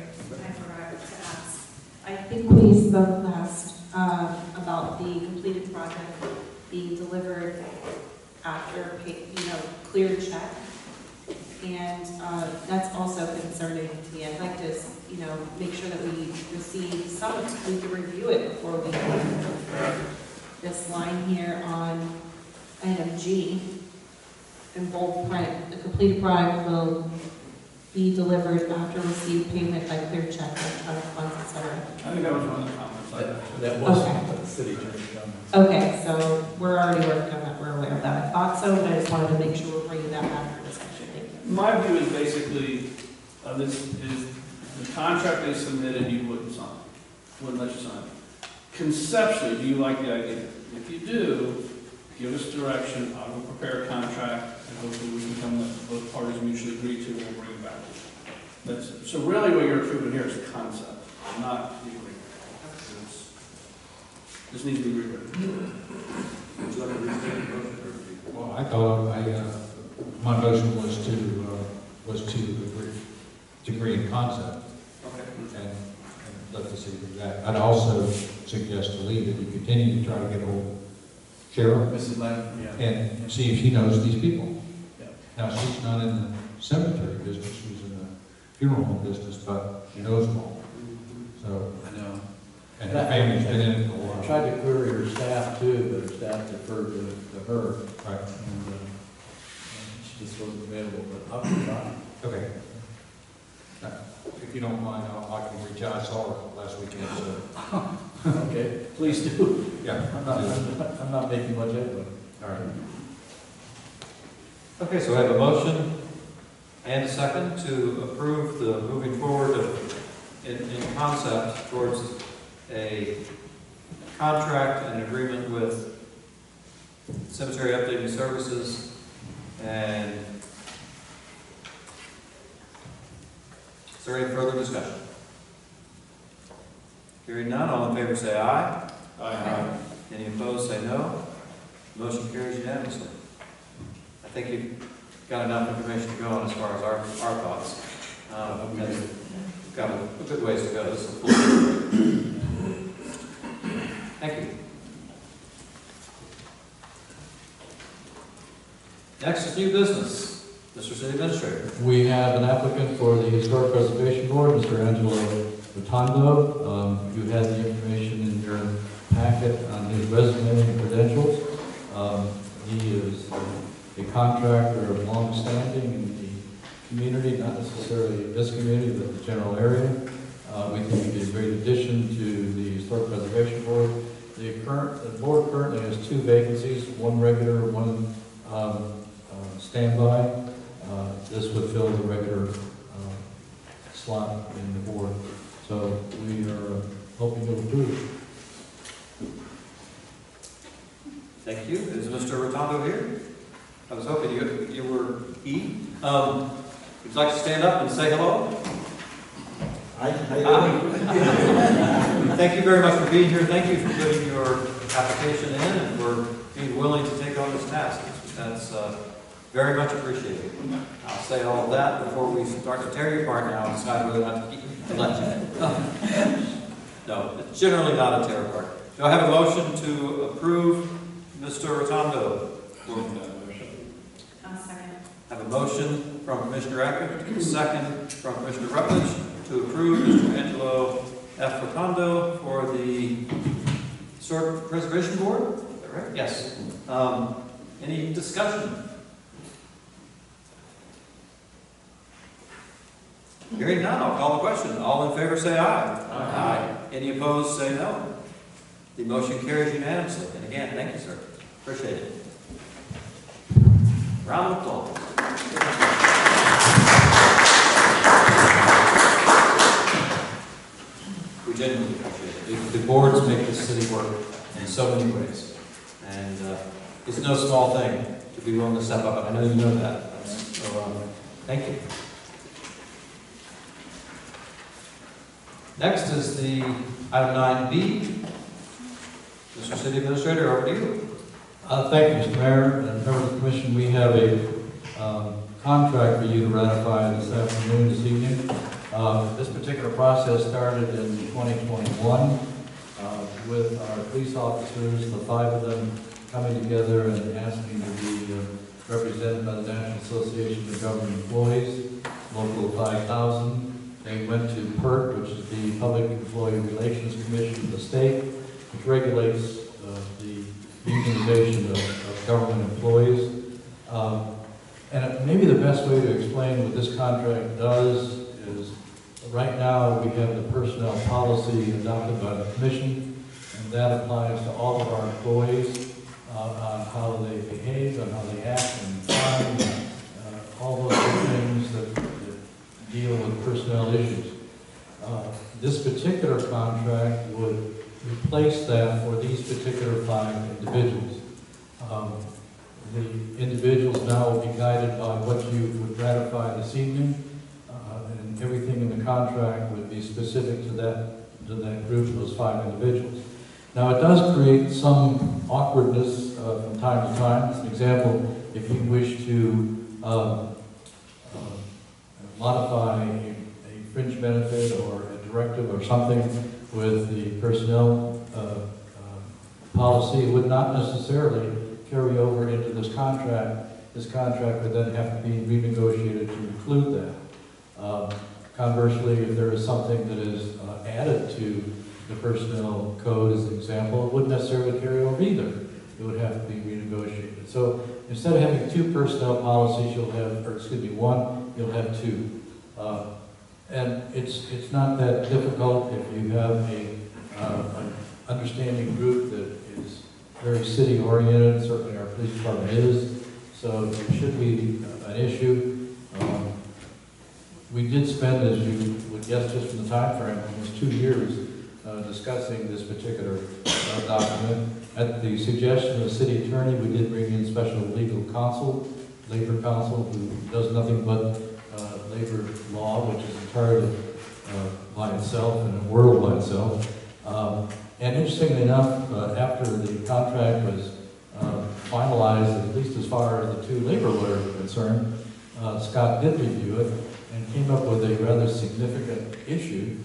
forgot to ask. I think we spoke last about the completed project being delivered after, clear check. And that's also concerning to me. I'd like to, make sure that we receive we can review it before we this line here on item G in bold print. The completed project will be delivered after received payment by clear check, electronic funds, etc. I think that was one of the comments. That was Okay. the city attorney's comments. Okay, so we're already working on that. We're aware of that. I thought so, but I just wanted to make sure we're bringing that back for discussion. Thank you. My view is basically, this is the contract they submitted, you wouldn't sign. Wouldn't let you sign. Conceptually, do you like the idea? If you do, give us direction, I will prepare a contract, and hopefully we can come that both parties mutually agree to, and we'll bring it back. So really what you're approving here is a concept, not the agreement. This needs to be rewritten. Would you like to restate the motion? Well, I thought my motion was to agree in concept. Okay. And let the city do that. I'd also suggest to Lee that you continue to try to get a hold of Cheryl Mrs. Lamb, yeah. and see if she knows these people. Yeah. Now, she's not in the cemetery business, she's in the funeral home business, but she knows them all. So, I know. and her family's been in it for a I while. tried to query her staff too, but her staff deferred to her. Right. And she just wasn't available, but I'll be fine. Okay. If you don't mind, I can reach out. I saw her last weekend, so. Okay, please do. Yeah. I'm not making much headway. All right. Okay, so I have a motion and a second to approve the moving forward in concept towards a contract and agreement with cemetery updating services. And is there any further discussion? Hearing none, all in favor say aye. Aye. Any opposed, say no. Motion carries unanimously. I think you've got enough information to go on as far as our thoughts. We've got a good ways to go. This is a full day. Thank you. Next is new business. Mr. City Administrator. We have an applicant for the Historic Preservation Board, Mr. Angelo Rotondo. You had the information in your packet on his resume and credentials. He is a contractor of long standing in the community, not necessarily this community, but the general area. We think he'd be a great addition to the Historic Preservation Board. The board currently has 2 vacancies, one regular, one standby. This would fill the regular slot in the board. So we are hoping to approve. Thank you. Is Mr. Rotondo here? I was hoping you were he. Would you like to stand up and say hello? Hi. Thank you very much for being here. Thank you for putting your application in and for being willing to take on this task. That's very much appreciated. I'll say all of that before we start to tear you apart now and decide whether or not to let you. No, it's generally not a tear apart. Do I have a motion to approve Mr. Rotondo? I'll second. I have a motion from Commissioner Ackett, a second from Commissioner Rutledge to approve Mr. Angelo F. Rotondo for the Historic Preservation Board. Is that right? Yes. Any discussion? Hearing none, I'll call the question. All in favor say aye. Aye. Any opposed say no. The motion carries unanimously. And again, thank you, sir. Appreciate it. Round of applause. We genuinely appreciate it. The boards make this city work in so many ways. And it's no small thing to be willing to step up. I know you know that. So thank you. Next is the item 9B. Mr. City Administrator, over to you. Thank you, Mr. Mayor and members of the Commission. We have a contract for you to ratify this afternoon, this evening. This particular process started in 2021 with our police officers, the 5 of them coming together and asking to be represented by the National Association of Government Employees, Local 5000. They went to PERT, which is the Public Employee Relations Commission of the state, which regulates the unionization of government employees. And maybe the best way to explain what this contract does is, right now we have the personnel policy adopted by the Commission, and that applies to all of our employees on how they behave, on how they act and time, all those things that deal with personnel issues. This particular contract would replace that for these particular 5 individuals. The individuals now will be guided by what you would ratify this evening, and everything in the contract would be specific to that group, those 5 individuals. Now, it does create some awkwardness from time to time. As an example, if you wish to modify a fringe benefit or a directive or something with the personnel policy, it would not necessarily carry over into this contract. This contract would then have to be renegotiated to include that. Conversely, if there is something that is added to the personnel code, as an example, it wouldn't necessarily carry over either. It would have to be renegotiated. So instead of having 2 personnel policies, you'll have, or excuse me, 1, you'll have 2. And it's not that difficult if you have an understanding group that is very city-oriented. Certainly our police department is. So it should be an issue. We did spend, as you would guess just from the time frame, almost 2 years discussing this particular document. At the suggestion of the city attorney, we did bring in special legal counsel, labor counsel, who does nothing but labor law, which is entirely by itself and a world by itself. And interestingly enough, after the contract was finalized, at least as far as the two labor lawyers are concerned, Scott did review it and came up with a rather significant issue,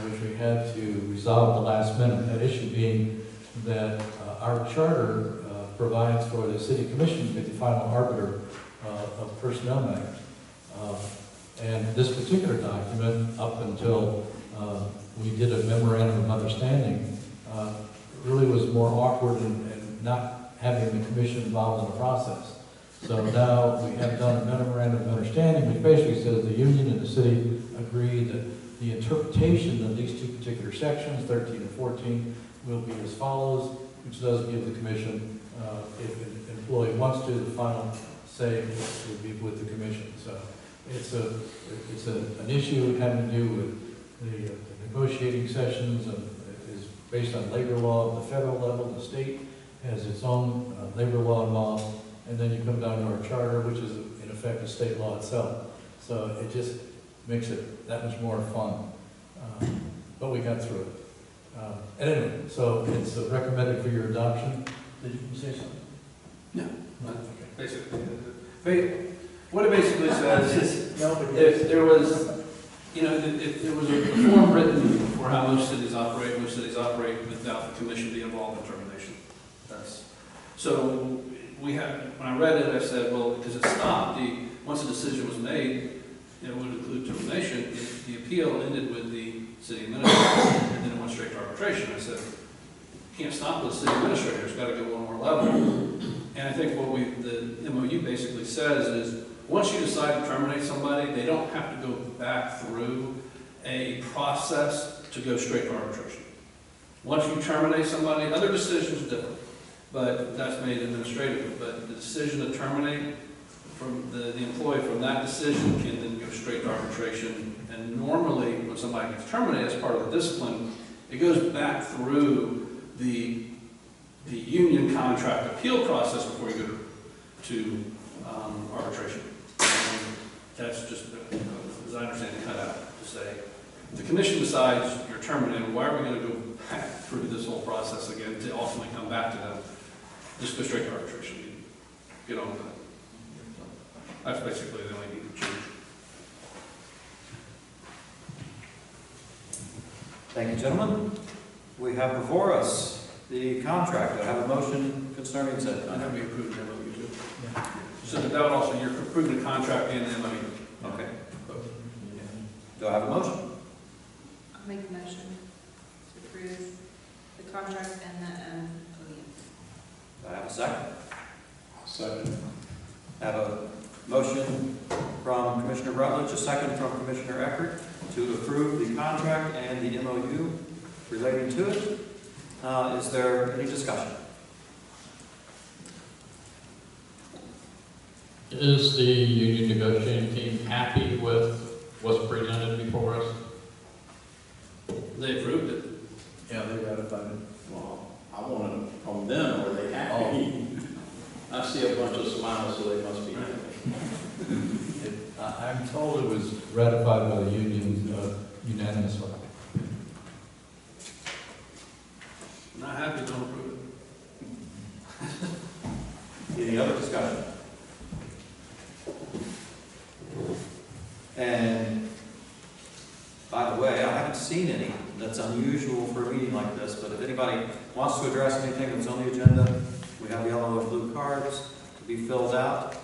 which we had to resolve at the last minute. That issue being that our charter provides for the city commission to be the final arbiter of personnel matters. And this particular document, up until we did a memorandum of understanding, really was more awkward and not having the commission involved in the process. So now we have done a memorandum of understanding, which basically says the union and the city agree that the interpretation of these two particular sections, 13 and 14, will be as follows, which does give the commission, if an employee wants to, the final say would be with the commission. So it's an issue having to do with the negotiating sessions, and is based on labor law at the federal level. The state has its own labor law involved, and then you come down to our charter, which is in effect a state law itself. So it just makes it that much more fun. But we got through it. And anyway, so it's recommended for your adoption. Did you say something? No. Okay. Basically, what it basically says is, if there was, if there was a form written for how most cities operate without the commission being involved in termination. So we had, when I read it, I said, well, because it stopped, once a decision was made, it would include termination. The appeal ended with the city administrator, and then it went straight to arbitration. I said, you can't stop with the city administrator, it's got to go one more level. And I think what the MOU basically says is, once you decide to terminate somebody, they don't have to go back through a process to go straight to arbitration. Once you terminate somebody, other decisions different, but that's made administratively. But the decision to terminate from the employee from that decision can then go straight to arbitration. And normally, when somebody gets terminated as part of the discipline, it goes back through the union contract appeal process before you go to arbitration. And that's just, as I understand it, cut out to say, if the commission decides you're terminated, why are we going to go back through this whole process again to ultimately come back to them? Just go straight to arbitration. Get on with it. That's basically the only change. Thank you, gentlemen. We have before us the contract. Do I have a motion concerning said I know contract? we approved the MOU too. So that would also, you're approving the contract and the MOU. Okay. Do I have a motion? I'll make a motion to approve the contract and the MOU. Do I have a second? Second. I have a motion from Commissioner Rutledge, a second from Commissioner Eckert to approve the contract and the MOU relating to it. Is there any discussion? Is the union negotiating team happy with what's presented before us? They approved it. Yeah, they ratified it. Well, I wanted from them, were they happy? I see a bunch of smiles, so they must be happy. I'm told it was ratified by the union unanimously. Not happy, don't approve it. Any other discussion? And by the way, I haven't seen any that's unusual for a meeting like this, but if anybody wants to address anything that's on the agenda, we have yellow and blue cards to be filled out.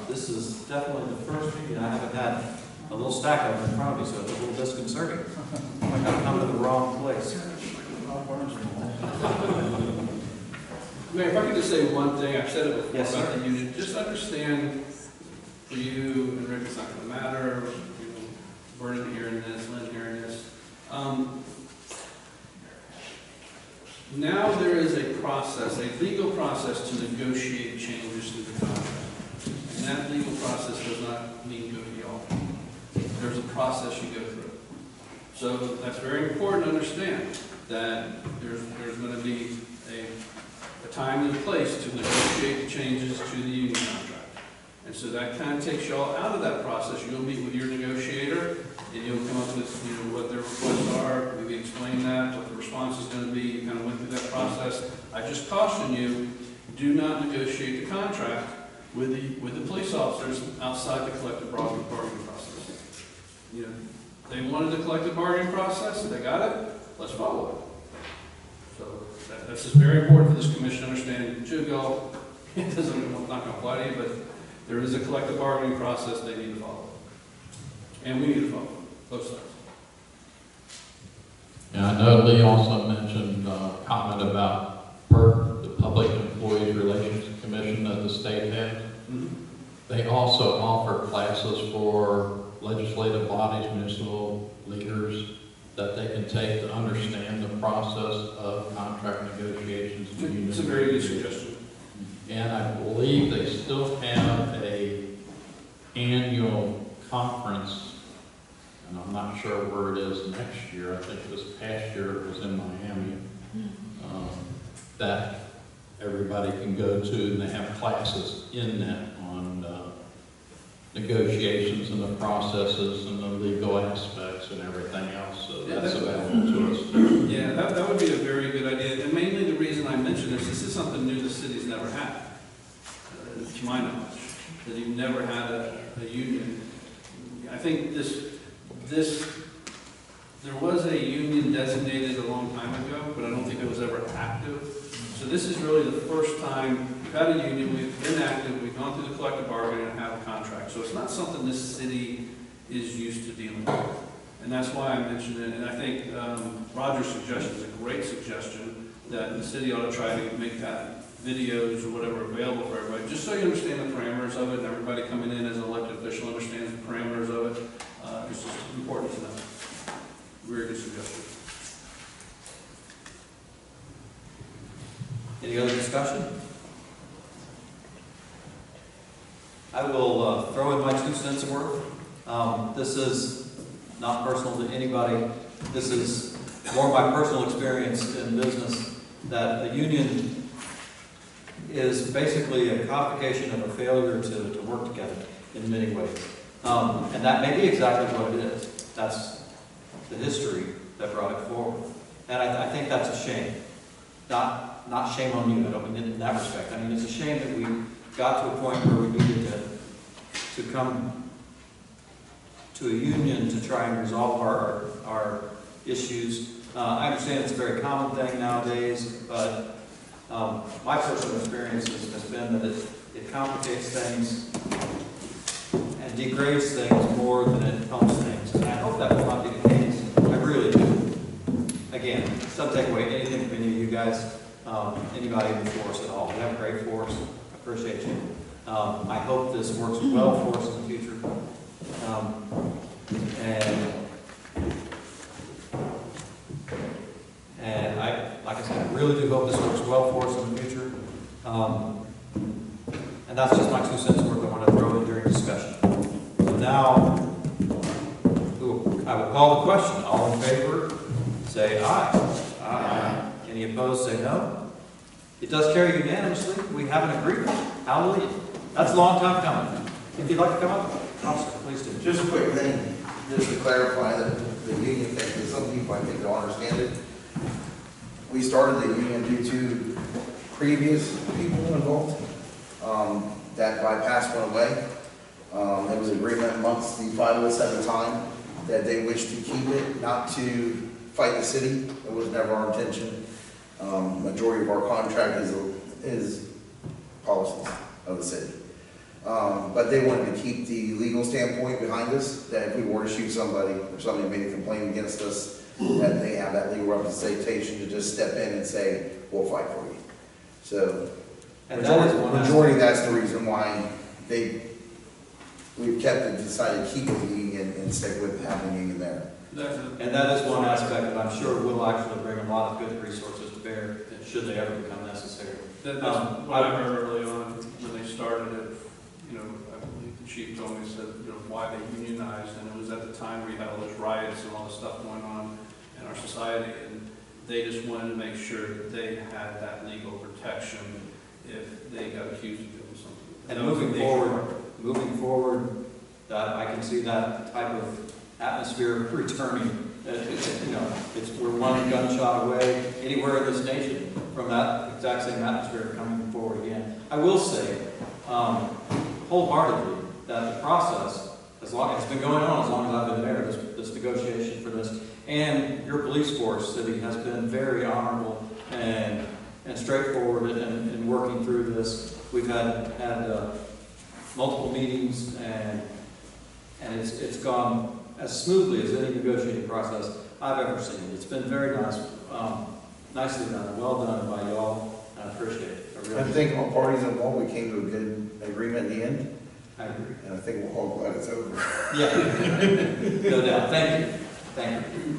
This is definitely the first meeting I haven't had a little stack of them in front of me, so it's a little disconcerting. Like I've come to the wrong place. Mayor, if I could just say one thing, I've said it before Yes, about sir. the union, just understand for you, and Rick, it's not going to matter, Vernon hearing this, Lynn hearing this. Now there is a process, a legal process to negotiate changes to the contract. And that legal process does not mean go to y'all. There's a process you go through. So that's very important to understand that there's going to be a time and a place to negotiate the changes to the union contract. And so that kind of takes y'all out of that process. You'll meet with your negotiator, and you'll come up with, what their requests are, maybe explain that, what the response is gonna be, you kind of went through that process. I just caution you, do not negotiate the contract with the police officers outside the collective bargaining process. They wanted the collective bargaining process, they got it, let's follow it. So that's just very important for this commission to understand. Jugo, it doesn't, not gonna apply to you, but there is a collective bargaining process they need to follow. And we need to follow both sides. Yeah, I know Lee also mentioned comment about PERC, the Public Employees Relations Commission that the state has. Mm-hmm. They also offer classes for legislative bodies, municipal leaders, that they can take to understand the process of contract negotiations. It's a very good suggestion. And I believe they still have a annual conference, and I'm not sure where it is next year. I think this past year it was in Miami, that everybody can go to, and they have classes in that on negotiations and the processes and the legal aspects and everything else. So Yeah, that's available to us too. Yeah, that would be a very good idea. And mainly the reason I mention this is something new the city's never had, to my knowledge, that you've never had a union. I think there was a union designated a long time ago, but I don't think it was ever active. So this is really the first time we've had a union, we've been active, we've gone through the collective bargaining and have a contract. So it's not something this city is used to dealing with. And that's why I mentioned it. And I think Roger's suggestion is a great suggestion, that the city ought to try to make that videos or whatever available for everybody, just so you understand the parameters of it, and everybody coming in as an elected official understands the parameters of it. It's just important to know. Very good suggestion. Any other discussion? I will throw in my 2 cents worth. This is not personal to anybody. This is more my personal experience in business, that the union is basically a codification of a failure to work together in many ways. And that may be exactly what it is. That's the history that brought it forward. And I think that's a shame. Not shame on you, I don't mean it in that respect. I mean, it's a shame that we got to a point where we needed to come to a union to try and resolve our issues. I understand it's a very common thing nowadays, but my personal experience has been that it complicates things and degrades things more than it helps things. And I hope that will not be the case. I really do. Again, it doesn't take away anything from any of you guys, anybody in the force at all. We have a great force. I appreciate you. I hope this works well for us in the future. And like I said, I really do hope this works well for us in the future. And that's just my 2 cents worth I want to throw in during discussion. So now, I will call the question. All in favor, say aye. Aye. Any opposed, say no. It does carry unanimously. We have an agreement. Hallelujah. That's a long time coming. If you'd like to come up, Officer, please do. Just a quick thing, just to clarify that the union thing, because some people I think don't understand it. We started the union due to previous people involved. That bypass went away. There was agreement amongst the 507 time that they wished to keep it, not to fight the city. It was never our intention. Majority of our contract is policies of the city. But they wanted to keep the legal standpoint behind us, that if we were to shoot somebody, or somebody made a complaint against us, that they have that legal representation to just step in and say, we'll fight for you. So, majority that's the reason why we've kept it, decided to keep the union and stick with having the union there. And that is one aspect that I'm sure will actually bring a lot of good resources to bear, should they ever become necessary. That's what I heard early on when they started it. I believe the chief told me, said, why they unionized, and it was at the time where you had all those riots and all this stuff going on in our society, and they just wanted to make sure that they had that legal protection if they got accused of doing something. And moving forward, that I can see that type of atmosphere returning. You know, we're one gunshot away anywhere in this nation from that exact same atmosphere coming forward again. I will say wholeheartedly that the process, as long as it's been going on, as long as I've been there, this negotiation for this, and your police force, City, has been very honorable and straightforward in working through this. We've had multiple meetings, and it's gone as smoothly as any negotiating process I've ever seen. It's been very nice, nicely done, well done by y'all. I appreciate it. I think all parties involved, we came to a good agreement in the end, I agree. and I think we're all glad it's over. Yeah, no doubt. Thank you. Thank you.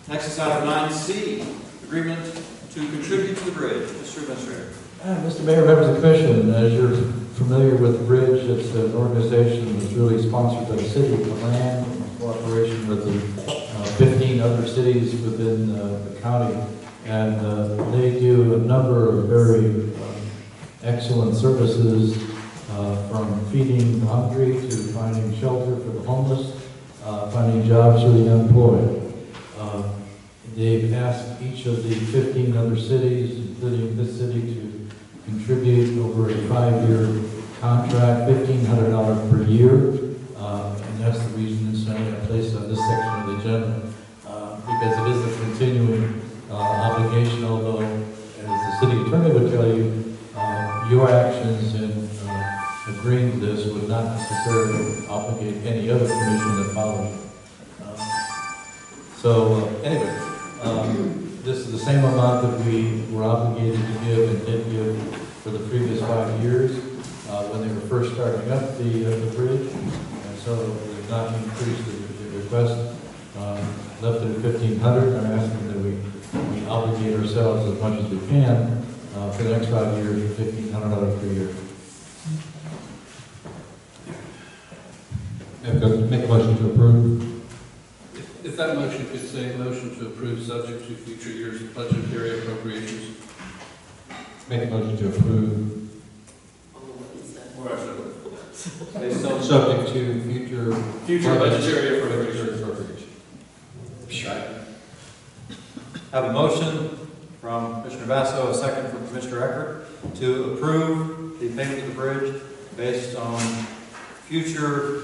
Next is item 9C, agreement to contribute to the bridge. Mr. Administrator. Mr. Mayor, members of the commission, as you're familiar with the bridge, it's an organization that's really sponsored by the city of Milan in cooperation with the 15 other cities within the county. And they do a number of very excellent services from feeding the hungry to finding shelter for the homeless, finding jobs for the unemployed. They've asked each of the 15 other cities, including this city, to contribute over a 5-year contract, $1,500 per year, and that's the reason it's placed on this section of the agenda, because it is a continuing obligation, although, as the city attorney would tell you, your actions in agreeing to this would not necessarily obligate any other commission that follows. Anyway, this is the same amount that we were obligated to give and did give for the previous 5 years when they were first starting up the bridge. And so we've not increased the request, left it at $1,500. I'm asking that we obligate ourselves as much as we can for the next 5 years, $1,500 per year. Make a motion to approve. If that motion could say motion to approve subject to future years' budgetary appropriations. Make a motion to approve. Subject to future budgetary appropriations. Have a motion from Commissioner Basso, a second from Commissioner Eckert, to approve the payment of the bridge based on future.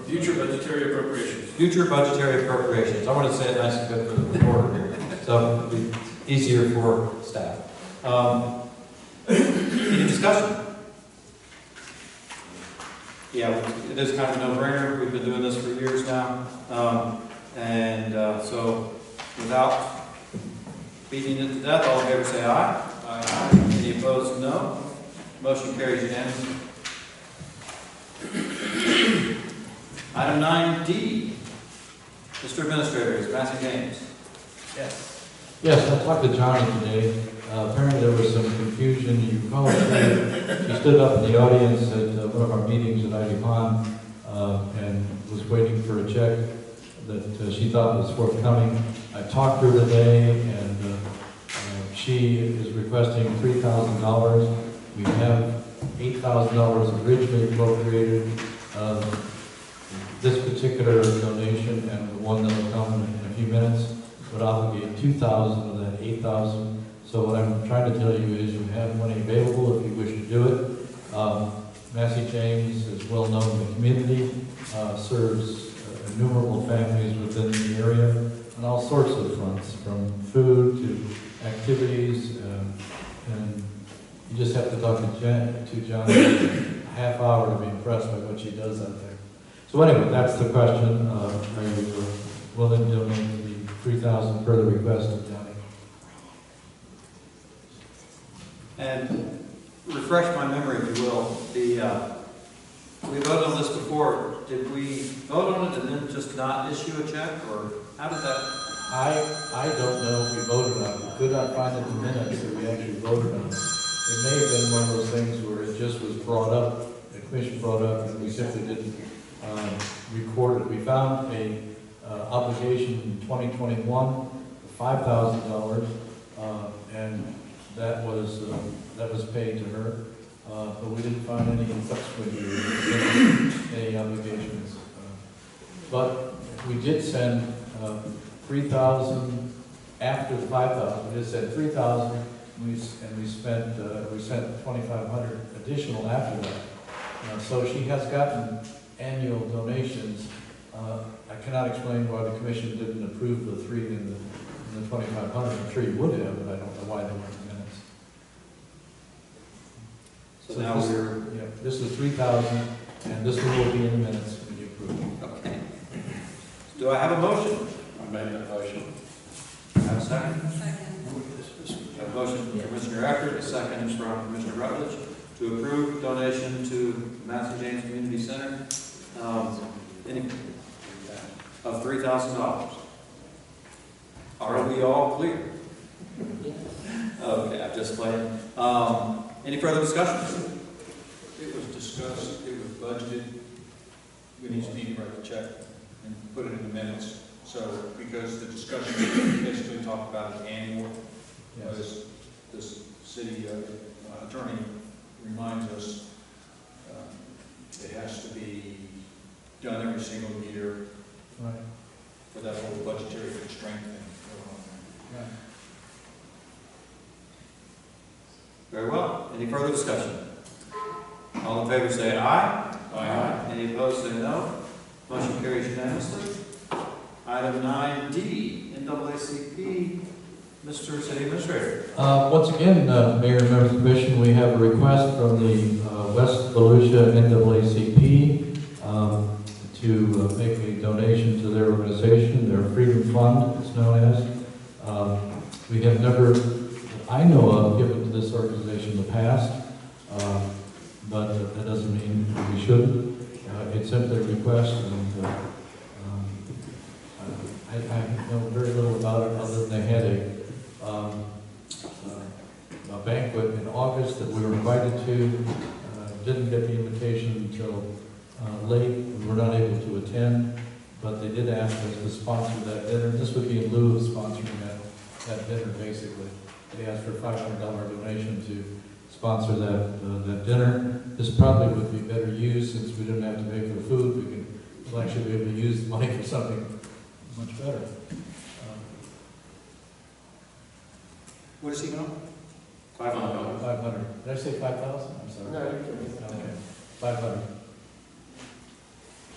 Future budgetary appropriations. Future budgetary appropriations. I want to say it nice and good for the recorder here, so it'll be easier for staff. Any discussion? Yeah, it is kind of a no-brainer. We've been doing this for years now. So without beating it to death, all in favor say aye. Aye. Any opposed, no. Motion carries unanimously. Item 9D, Mr. Administrator, is Massey James. Yes. Yes, I talked to Johnny today. Apparently there was some confusion. You recall she stood up in the audience at one of our meetings at Ivy Pond and was waiting for a check that she thought was forthcoming. I talked to her today, and she is requesting $3,000. We have $8,000 originally appropriated. This particular donation and the one that will come in a few minutes would obligate $2,000 of that $8,000. So what I'm trying to tell you is you have money available if you wish to do it. Massey James is well known in the community, serves innumerable families within the area on all sorts of fronts, from food to activities, and you just have to talk to John a half hour to be impressed by what she does out there. So anyway, that's the question. Are you willing to donate the $3,000 per the request of Johnny? And refresh my memory, if you will. We voted on this before. Did we vote on it and then just not issue a check, or how did that? I don't know if we voted on it. We could not find in the minutes that we actually voted on it. It may have been one of those things where it just was brought up, the commission brought up, and we simply didn't record it. We found a obligation in 2021 of $5,000, and that was paid to her, but we didn't find any in subsequent years, any obligations. But we did send 3,000 after the 5,000. We just said 3,000, and we sent 2,500 additional after that. So she has gotten annual donations. I cannot explain why the commission didn't approve the 3 and the 2,500. I'm sure you would have, but I don't know why they weren't in minutes. So now this, we're, yeah, this is 3,000, and this one will be in the minutes when you approve it. okay. Do I have a motion? I made that motion. Have a second? A motion from Commissioner Eckert, a second from Commissioner Rutledge to approve donation to Matthew James Community Center of $3,000. Are we all clear? Okay, I'm just playing. Any further discussion? It was discussed, it was budgeted, we need to write the check and put it in the minutes. So, because the discussion basically talked about it annual, as this city attorney reminds us, it has to be done every single year. Right. For that whole budgetary constraint thing. Right. Very well. Any further discussion? All in favor say aye. Aye. Any opposed say no. Motion carries unanimously. Item 9D, NAACP, Mr. City Administrator. Once again, Mayor and members of the Commission, we have a request from the West Volusia NAACP to make a donation to their organization, their Freedom Fund, it's known as. We have never, I know of, given to this organization in the past, but that doesn't mean we shouldn't. It's simply a request, and I know very little about it other than they had a banquet in August that we were invited to. Didn't get the invitation until late. We were not able to attend, but they did ask us to sponsor that dinner. This would be in lieu of sponsoring that dinner, basically. They asked for a $500 donation to sponsor that dinner. This probably would be better used since we didn't have to pay for the food. We'll actually be able to use the money for something much better. What is he going? 500. 500. Did I say 5,000? I'm sorry. No, you can. Okay. 500.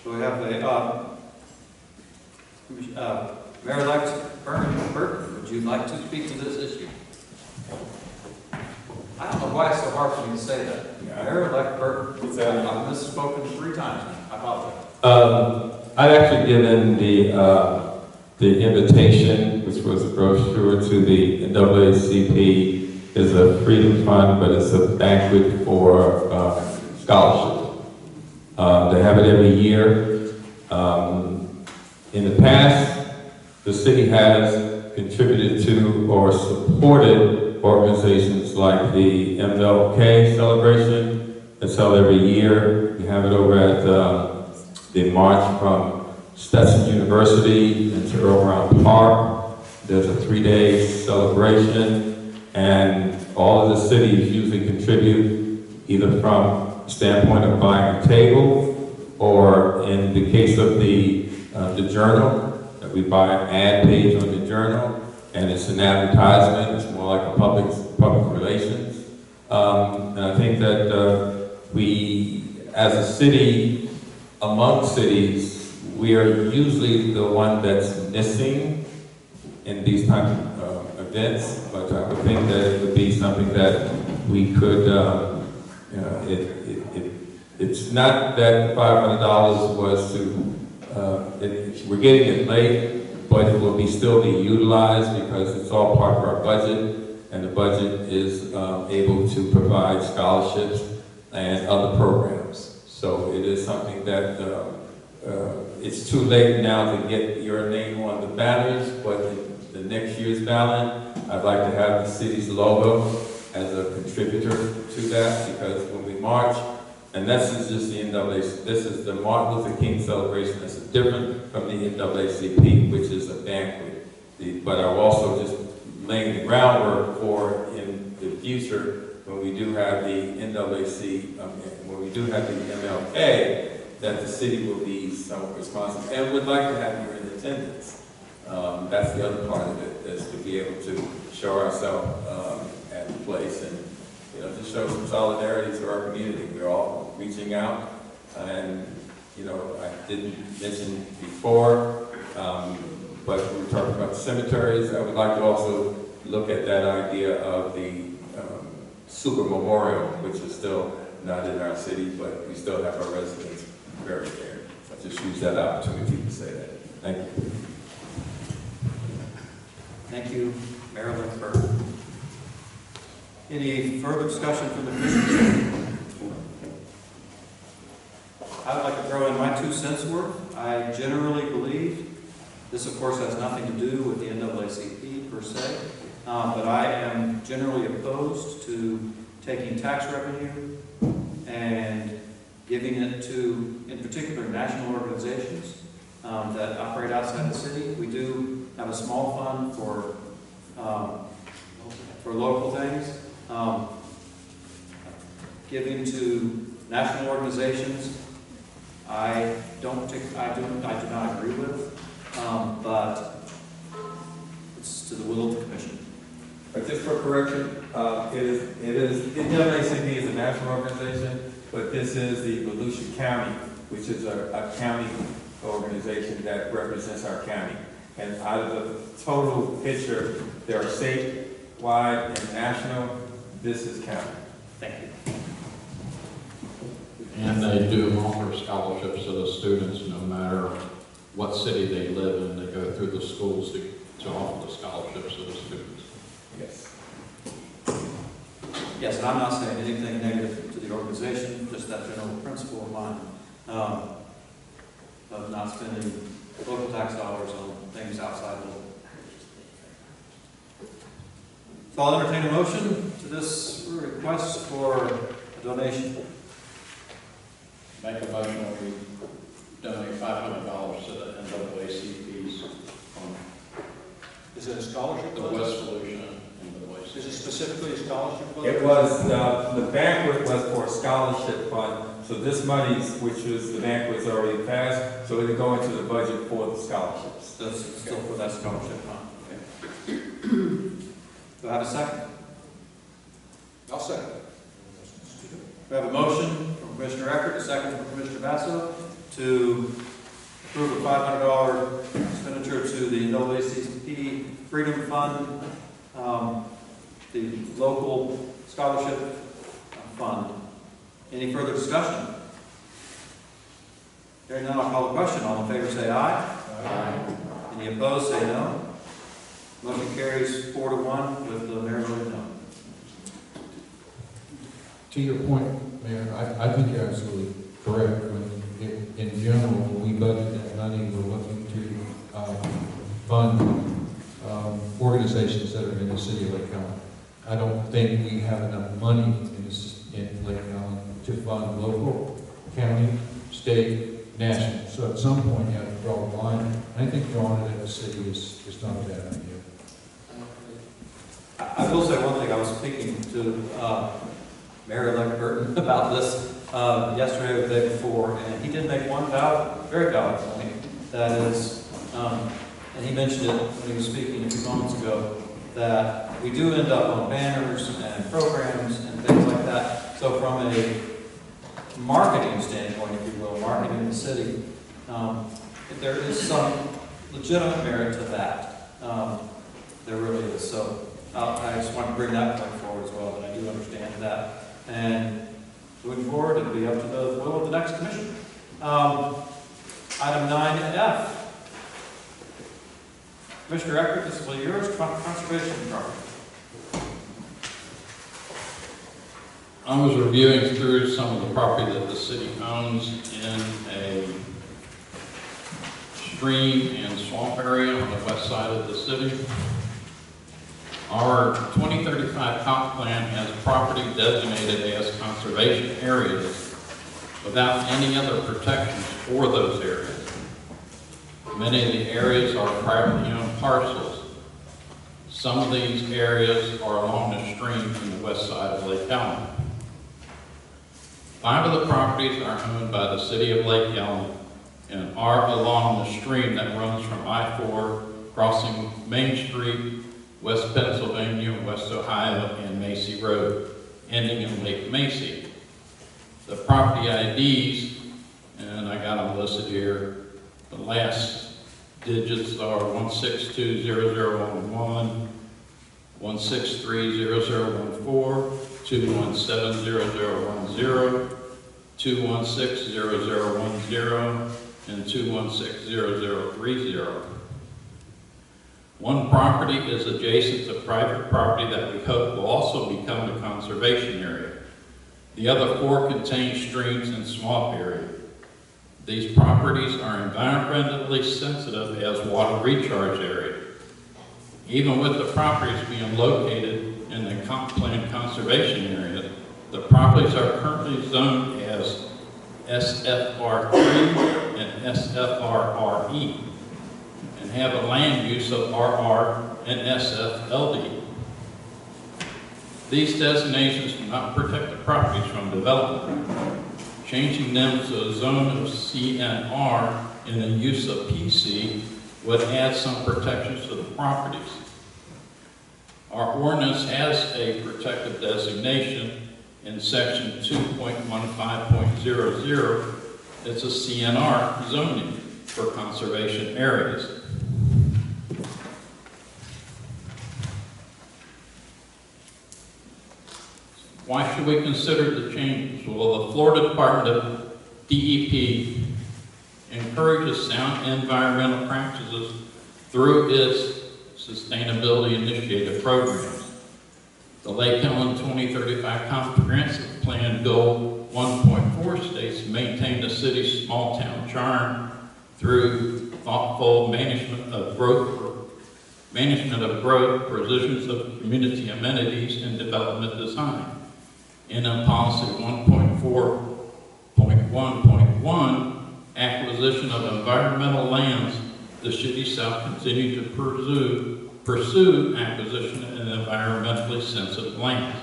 So we have Mayor-elect Burton, would you like to speak to this issue? I don't know why it's so hard for me to say that. Mayor-elect Burton, I've misspoken 3 times now. I apologize. I've actually given the invitation, which was a brochure to the NAACP, is a freedom fund, but it's a banquet for scholarships. They have it every year. In the past, the city has contributed to or supported organizations like the MLK celebration that's held every year. We have it over at the march from Stetson University into Earl Brown Park. There's a 3-day celebration, and all of the cities usually contribute either from the standpoint of buying a table, or in the case of the Journal, that we buy an ad page on the Journal, and it's an advertisement. It's more like a public relations. And I think that we, as a city, among cities, we are usually the one that's missing in these types of events, but I would think that it would be something that we could, it's not that $500 was to, we're getting it late, but it will still be utilized because it's all part of our budget, and the budget is able to provide scholarships and other programs. So it is something that it's too late now to get your name on the banners, but the next year's ballot, I'd like to have the city's logo as a contributor to that, because when we march, and this is just the NAACP, this is the Martin Luther King celebration. That's different from the NAACP, which is a banquet. But I'll also just laying the groundwork for in the future when we do have the NAAC, when we do have the MLK, that the city will be somewhat responsible and would like to have you in attendance. That's the other part of it, is to be able to show ourselves at the place and, you know, to show some solidarity to our community. We're all reaching out, and, you know, I didn't mention before, but we were talking about cemeteries. I would like to also look at that idea of the super memorial, which is still not in our city, but we still have our residents buried there. I just use that opportunity to say that. Thank you. Thank you, Mayor Lindbergh. Any further discussion from the commission? I would like to throw in my 2 cents worth. I generally believe, this of course has nothing to do with the NAACP per se, but I am generally opposed to taking tax revenue and giving it to, in particular, national organizations that operate outside the city. We do have a small fund for local things. Giving to national organizations, I do not agree with, but it's to the will of the commission. But just for correction, NAACP is a national organization, but this is the Volusia County, which is a county organization that represents our county. And out of the total picture, there are statewide and national. This is county. Thank you. And they do offer scholarships to the students no matter what city they live in. They go through the schools to offer the scholarships to the students. Yes. Yes, and I'm not saying anything negative to the organization, just that general principle of mine, of not spending local tax dollars on things outside local. So I'll entertain a motion to this request for a donation. Make a motion that we donate $500 to the NAACP's fund. Is it a scholarship? The West Volusia and the West. Is it specifically a scholarship? It was, the banquet was for a scholarship fund, so this money, which was, the banquet was already passed, so it'll go into the budget for the scholarships. That's still for that scholarship fund. Okay. Do I have a second? I'll second. We have a motion from Commissioner Eckert, a second from Commissioner Basso, to approve a $500 expenditure to the NAACP Freedom Fund, the local scholarship fund. Any further discussion? Hearing none, I'll call the question. All in favor say aye. Aye. Any opposed say no. Motion carries 4-1 with the mayor voting no. To your point, Mayor, I think you're absolutely correct. In general, when we budget that money, we're looking to fund organizations that are in the city of Lake County. I don't think we have enough money in Lake County to fund local, county, state, national. So at some point, you have to draw a line. I think drawing it at the city is not a bad idea. I will say one thing. I was speaking to Mayor-elect Burton about this yesterday or the day before, and he did make one very valid point. That is, and he mentioned it when he was speaking a few moments ago, that we do end up on banners and programs and things like that. So from a marketing standpoint, if you will, marketing the city, there is some legitimate merit to that. There really is. So I just want to bring that point forward as well, that I do understand that. And moving forward, it'll be up to the will of the next commission. Item 9F. Commissioner Eckert, this is yours, conservation property. I was reviewing through some of the property that the city owns in a stream and swamp area on the west side of the city. Our 2035 comp plan has property designated as conservation areas without any other protections for those areas. Many of the areas are privately owned parcels. Some of these areas are along the stream in the west side of Lake Allen. 5 of the properties are owned by the city of Lake Allen and are along the stream that runs from I-4, crossing Main Street, West Pennsylvania, West Ohio, and Macy Road, ending in Lake Macy. The property IDs, and I got them listed here, the last digits are 1620011, 1630014, 2170010, 2160010, and 2160030. One property is adjacent to private property that we hope will also become a conservation area. The other 4 contain streams and swamp area. These properties are environmentally sensitive as water recharge area. Even with the properties being located in the comp plan conservation area, the properties are currently zoned as SFR3 and SFRRE and have a land use of RR and SFLD. These designations do not protect the properties from development. Changing them to a zone of CNR in the use of PC would add some protections to the properties. Our ordinance has a protective designation in section 2.15.00. It's a CNR zoning for conservation areas. Why should we consider the changes? Well, the Florida Department of DEP encourages sound environmental practices through its sustainability initiative programs. The Lake Allen 2035 Comprehensive Plan Goal 1.4 states maintain the city's small town charm through thoughtful management of growth, provisions of community amenities, and development design. In policy 1.4.1.1, acquisition of environmental lands, the city shall continue to pursue acquisition of environmentally sensitive lands.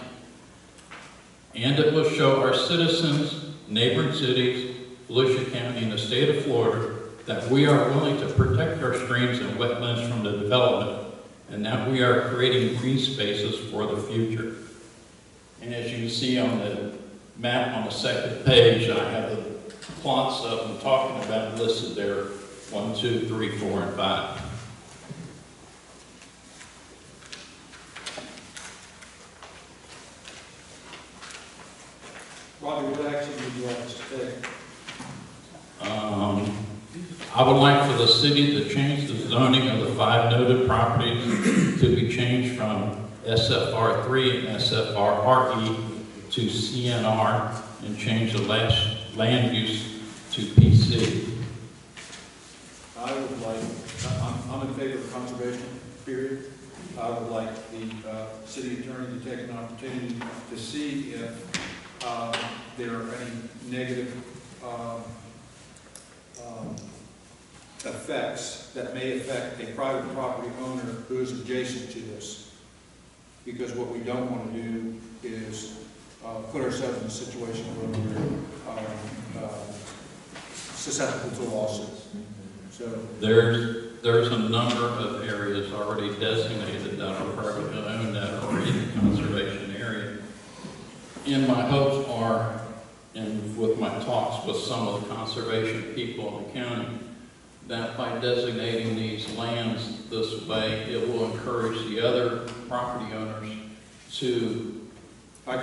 And it will show our citizens, neighboring cities, Volusia County, and the state of Florida that we are willing to protect our streams and wetlands from the development, and that we are creating green spaces for the future. And as you can see on the map on the second page, I have the plots that I'm talking about listed there, 1, 2, 3, 4, and 5. Robbie, what action would you like us to take? I would like for the city to change the zoning of the 5 noted properties to be changed from SFR3 and SFRRE to CNR and change the land use to PC. I would like, I'm in favor of conservation, period. I would like the city attorney to take an opportunity to see if there are any negative effects that may affect a private property owner who is adjacent to this. Because what we don't want to do is put ourselves in a situation where we're susceptible to lawsuits. So there's a number of areas already designated that are privately owned that are in the conservation area. And my hopes are, and with my talks with some of the conservation people in the county, that by designating these lands this way, it will encourage the other property owners to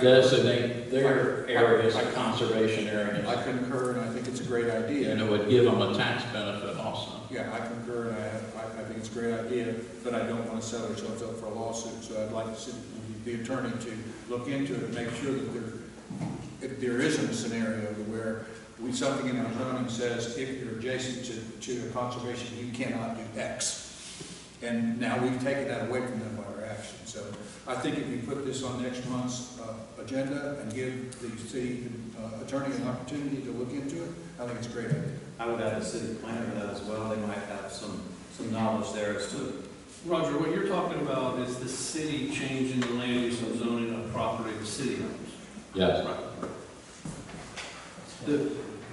designate their areas as conservation areas. I concur, and I think it's a great idea. And it would give them a tax benefit also. Yeah, I concur, and I think it's a great idea, but I don't want to set ourselves up for a lawsuit. So I'd like the attorney to look into it and make sure that if there isn't a scenario where something in our zoning says if you're adjacent to a conservation, you cannot do X. And now we've taken that away from them by our action. So I think if we put this on next month's agenda and give the city attorney an opportunity to look into it, I think it's a great idea. I would add the city planner to that as well. They might have some knowledge there as to Roger, what you're talking about is the city changing the land use and zoning of property the city owns. Yes. Right.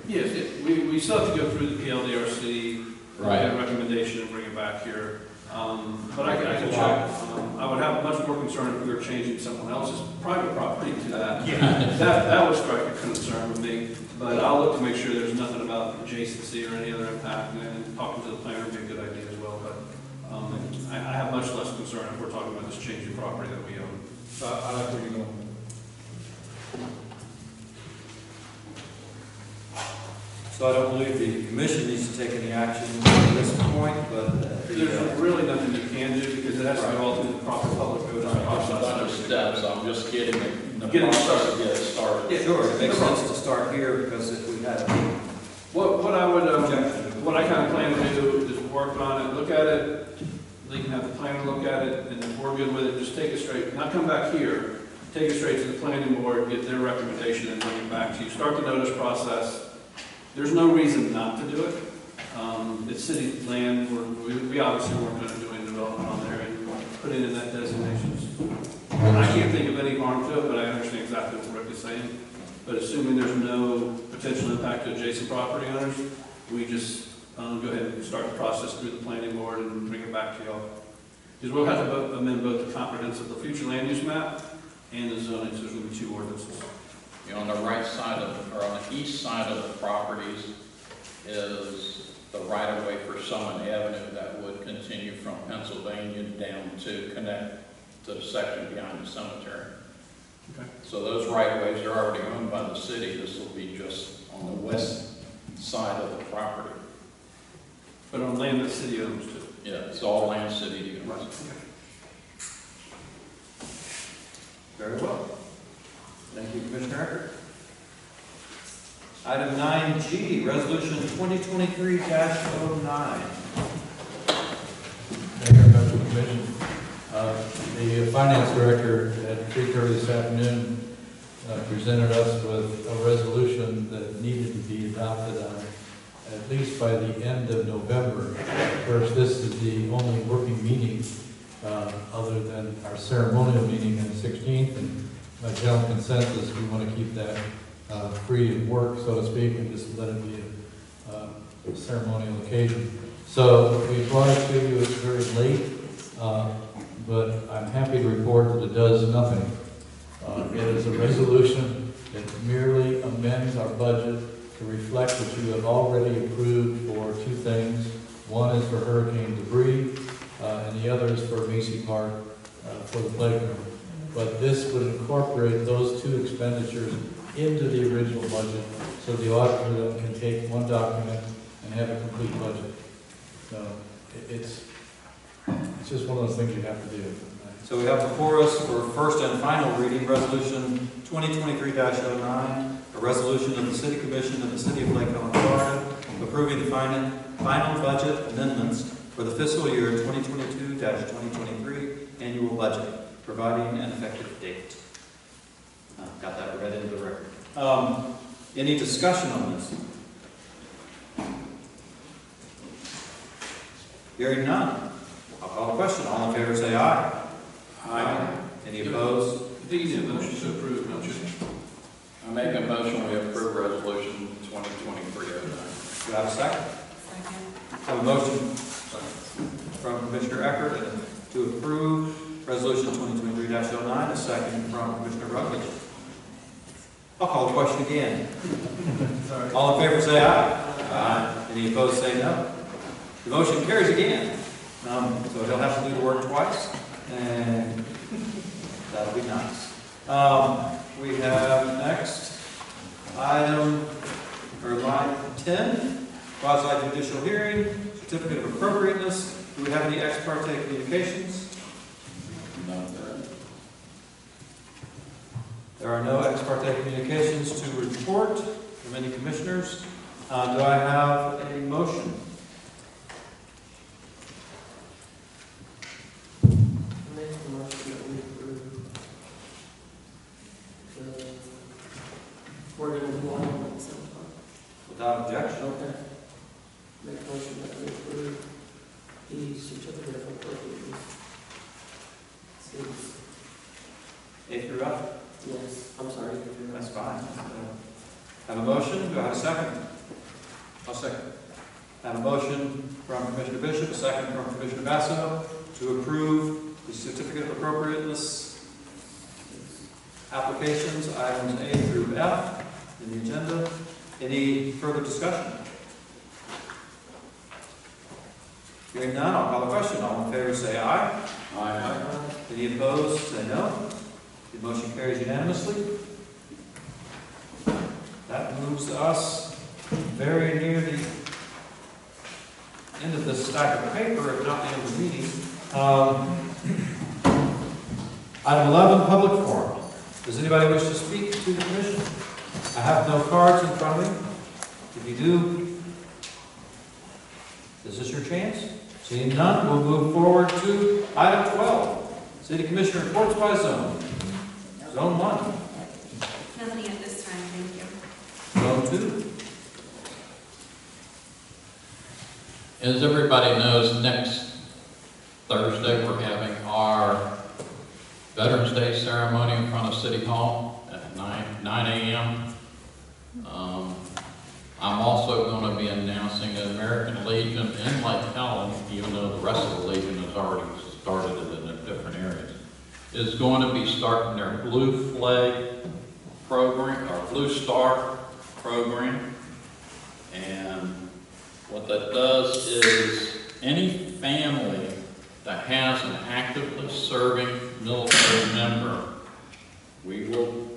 Yes, we still have to go through the PLDRC, Right. get a recommendation and bring it back here. But I can check. I would have much more concern if we were changing someone else's private property to that. Yeah. That would strike a concern with me, but I'll look to make sure there's nothing about adjacency or any other impact, and talking to the planner would be a good idea as well, but I have much less concern if we're talking about just changing property that we own. So I like where you're going. So I don't believe the commission needs to take any action at this point, but There's really nothing you can do, because it has to go all through the proper public notice There's a bunch of process. steps, I'm just getting it, in the Getting process to get it started. Yeah. sure, it makes sense to start here, because if we had What I would, what I kind of plan to do is work on it, look at it, Lee can have the planner look at it, and if we're good with it, just take it straight, not come back here, take it straight to the planning board, get their recommendation, and bring it back to you. Start the notice process. There's no reason not to do it. It's city land, we obviously weren't going to do any development on there, and put it in that designations. I can't think of any harm to it, but I understand exactly what Rick is saying. But assuming there's no potential impact to adjacent property owners, we just go ahead and start the process through the planning board and bring it back to y'all. Because we'll have to amend both the comprehensive, the future land use map, and the zoning, so there's going to be 2 ordinances. You know, on the right side of, or on the east side of the properties is the right-of-way for Summit Avenue that would continue from Pennsylvania down to connect to the section behind the cemetery. Okay. So those right-of-ways are already owned by the city. This will be just on the west side of the property. But on land that the city owns too. Yeah, it's all land city owns. Very well. Thank you, Commissioner Eckert. Item 9G, Resolution 2023-09. Mayor, members of the commission, the finance director at 3:30 this afternoon presented us with a resolution that needed to be adopted on at least by the end of November. Of course, this is the only working meeting other than our ceremonial meeting on the 16th, and by general consensus, we want to keep that free of work, so to speak, and just let it be a ceremonial occasion. So we brought it to you, it's very late, but I'm happy to report that it does nothing. It is a resolution that merely amends our budget to reflect what you have already approved for 2 things. One is for hurricane debris, and the other is for Macy Park for the playground. But this would incorporate those 2 expenditures into the original budget, so the auditor then can take one document and have a complete budget. So it's just one of those things you have to do. So we have before us for first and final reading, Resolution 2023-09, a resolution of the City Commission of the City of Lake Helen, Florida, approving the final budget amendments for the fiscal year 2022-2023 annual budget, providing an effective date. Got that read into the record. Any discussion on this? Hearing none. I'll call the question. All in favor say aye. Aye. Any opposed? I think you need a motion to approve, don't you? I make a motion we approve resolution 2023-09. Do I have a second? Second. I have a motion from Commissioner Eckert to approve Resolution 2023-09, a second from Commissioner Rutledge. I'll call the question again. Sorry. All in favor say aye. Aye. Any opposed say no. The motion carries again. So he'll have to do the work twice, and that'll be nice. We have next item, or line 10, quasi judicial hearing, certificate of appropriateness. Do we have any ex parte communications? There are no ex parte communications to report from any commissioners. Do I have a motion? Make a motion that we approve the wording of the law and so on. Without objection. Okay. Make a motion that we approve the certificate of appropriateness A through F? Yes, I'm sorry. That's fine. Have a motion, do I have a second? I'll second. Have a motion from Commissioner Bishop, a second from Commissioner Basso to approve the certificate of appropriateness applications, items A through F in the agenda. Any further discussion? Hearing none, I'll call the question. All in favor say aye. Aye. Any opposed, say no. The motion carries unanimously. That moves us very near the end of this stack of paper, if not the end of the meeting. Item 11, public forum. Does anybody wish to speak to the commission? I have no cards in front of me. If you do, this is your chance. Seeing none, we'll move forward to item 12. City Commissioner reports by zone. Zone 1. Nothing at this time, thank you. Zone 2. As everybody knows, next Thursday, we're having our Veterans Day ceremony in front of City Hall at 9 a.m. I'm also going to be announcing the American Legion in Lake Helen, even though the rest of the Legion has already started it in different areas, is going to be starting their Blue Flag program, or Blue Star program. And what that does is any family that has an actively serving military member, we will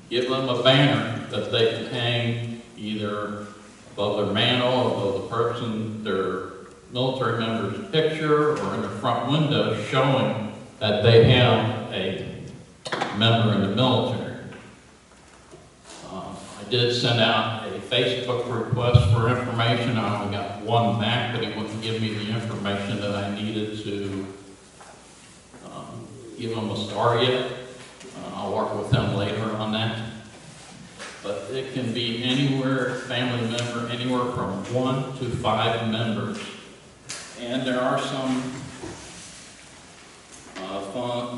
give them a banner that they can hang either above their mantle, above the person, their military member's picture, or in the front window showing that they have a member in the military. I did send out a Facebook request for information. I only got one back, but it wouldn't give me the information that I needed to give them a star yet. I'll work with them later on that. But it can be anywhere, family member, anywhere from 1 to 5 members. And there are some,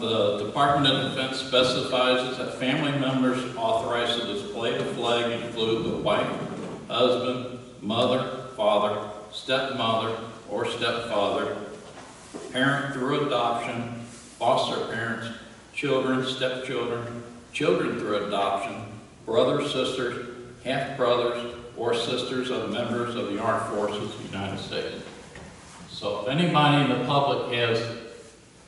the Department of Defense specifies that family members authorized to display the flag include the wife, husband, mother, father, stepmother, or stepfather, parent through adoption, foster parents, children, stepchildren, children through adoption, brothers, sisters, half-brothers, or sisters of members of the Armed Forces of the United States. So if anybody in the public has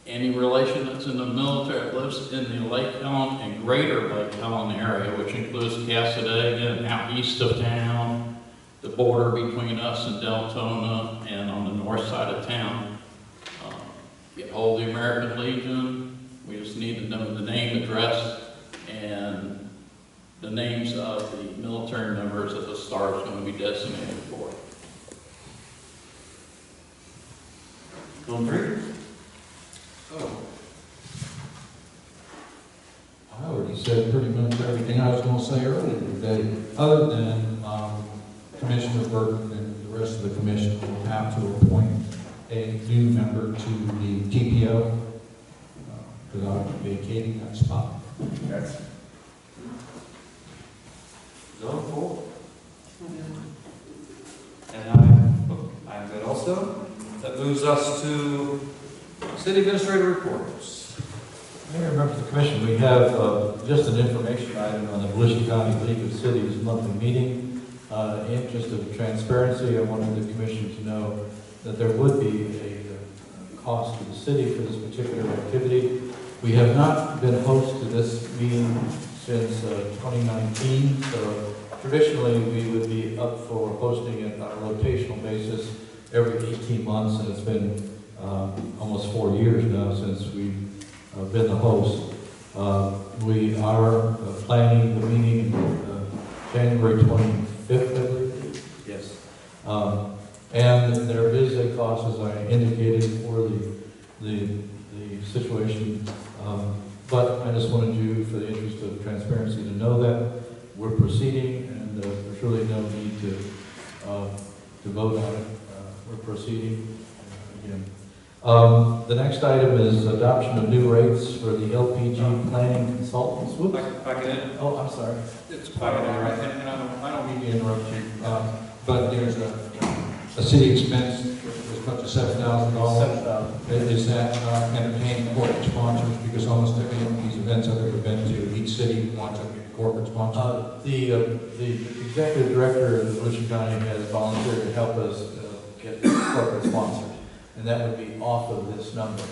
any relation that's in the military that lives in the Lake Helen and greater Lake Helen area, which includes Cassadaga and out east of town, the border between us and Deltona, and on the north side of town, get hold of the American Legion. We just need to know the name, address, and the names of the military members that the star is going to be designated for. Zone 3. Oh. I already said pretty much everything I was going to say earlier today, other than Commissioner Burton and the rest of the commission will have to appoint a new member to the TPO, because I'll be vacating that spot. That's Zone 4. And I'm good also. That moves us to City Administrator reports. Mayor, members of the commission, we have just an information item on the Volusia County League of Cities monthly meeting. In the interest of transparency, I wanted the commission to know that there would be a cost to the city for this particular activity. We have not been host to this meeting since 2019, so traditionally we would be up for hosting it on a rotational basis every 18 months, and it's been almost 4 years now since we've been the host. We are planning the meeting January 25th, I believe. Yes. And there is a cost, as I indicated, for the situation. But I just wanted you, for the interest of transparency, to know that we're proceeding, and there's really no need to vote on it. We're proceeding again. The next item is adoption of new rates for the LPG planning consultants. Whoops. Back it in. Oh, I'm sorry. It's quite all right, and I don't mean To interrupt you, but there's a city expense that's up to $7,000. Is that entertaining corporate sponsors? Because almost every one of these events I've ever been to, each city wants a corporate sponsor. The executive director of Volusia County has volunteered to help us get corporate sponsors, and that would be off of this number.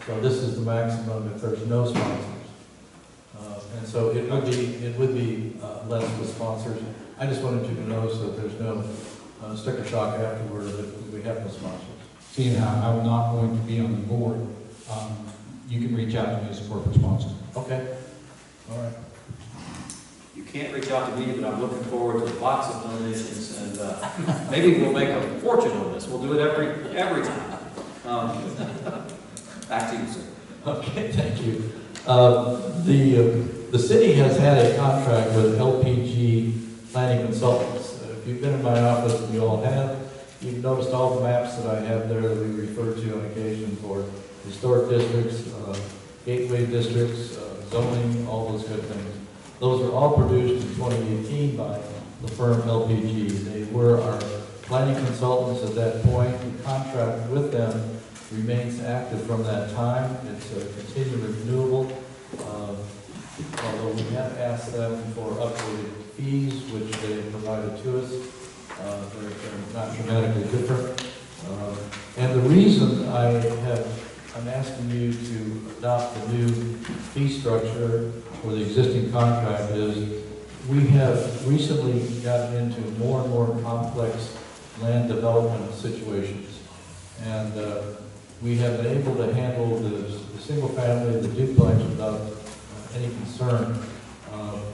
So this is the maximum if there's no sponsors. And so it would be less with sponsors. I just wanted you to know so that there's no sticker shock afterward that we have no sponsors. Seeing how I'm not going to be on the board, you can reach out to me as a corporate sponsor. Okay. All right. You can't reach out to me, but I'm looking forward to lots of donations, and maybe we'll make a fortune on this. We'll do it every time. Back to you, sir. Okay, thank you. The city has had a contract with LPG planning consultants. If you've been in my office, and you all have, you've noticed all the maps that I have there that we refer to on occasion for historic districts, gateway districts, zoning, all those good things. Those are all produced in 2018 by the firm LPG. They were our planning consultants at that point. The contract with them remains active from that time. It's a continually renewable. Although we have asked them for updated fees, which they provided to us. They're not dramatically different. And the reason I'm asking you to adopt the new fee structure for the existing contract is we have recently gotten into more and more complex land development situations. And we have been able to handle the single family, the duplex without any concern.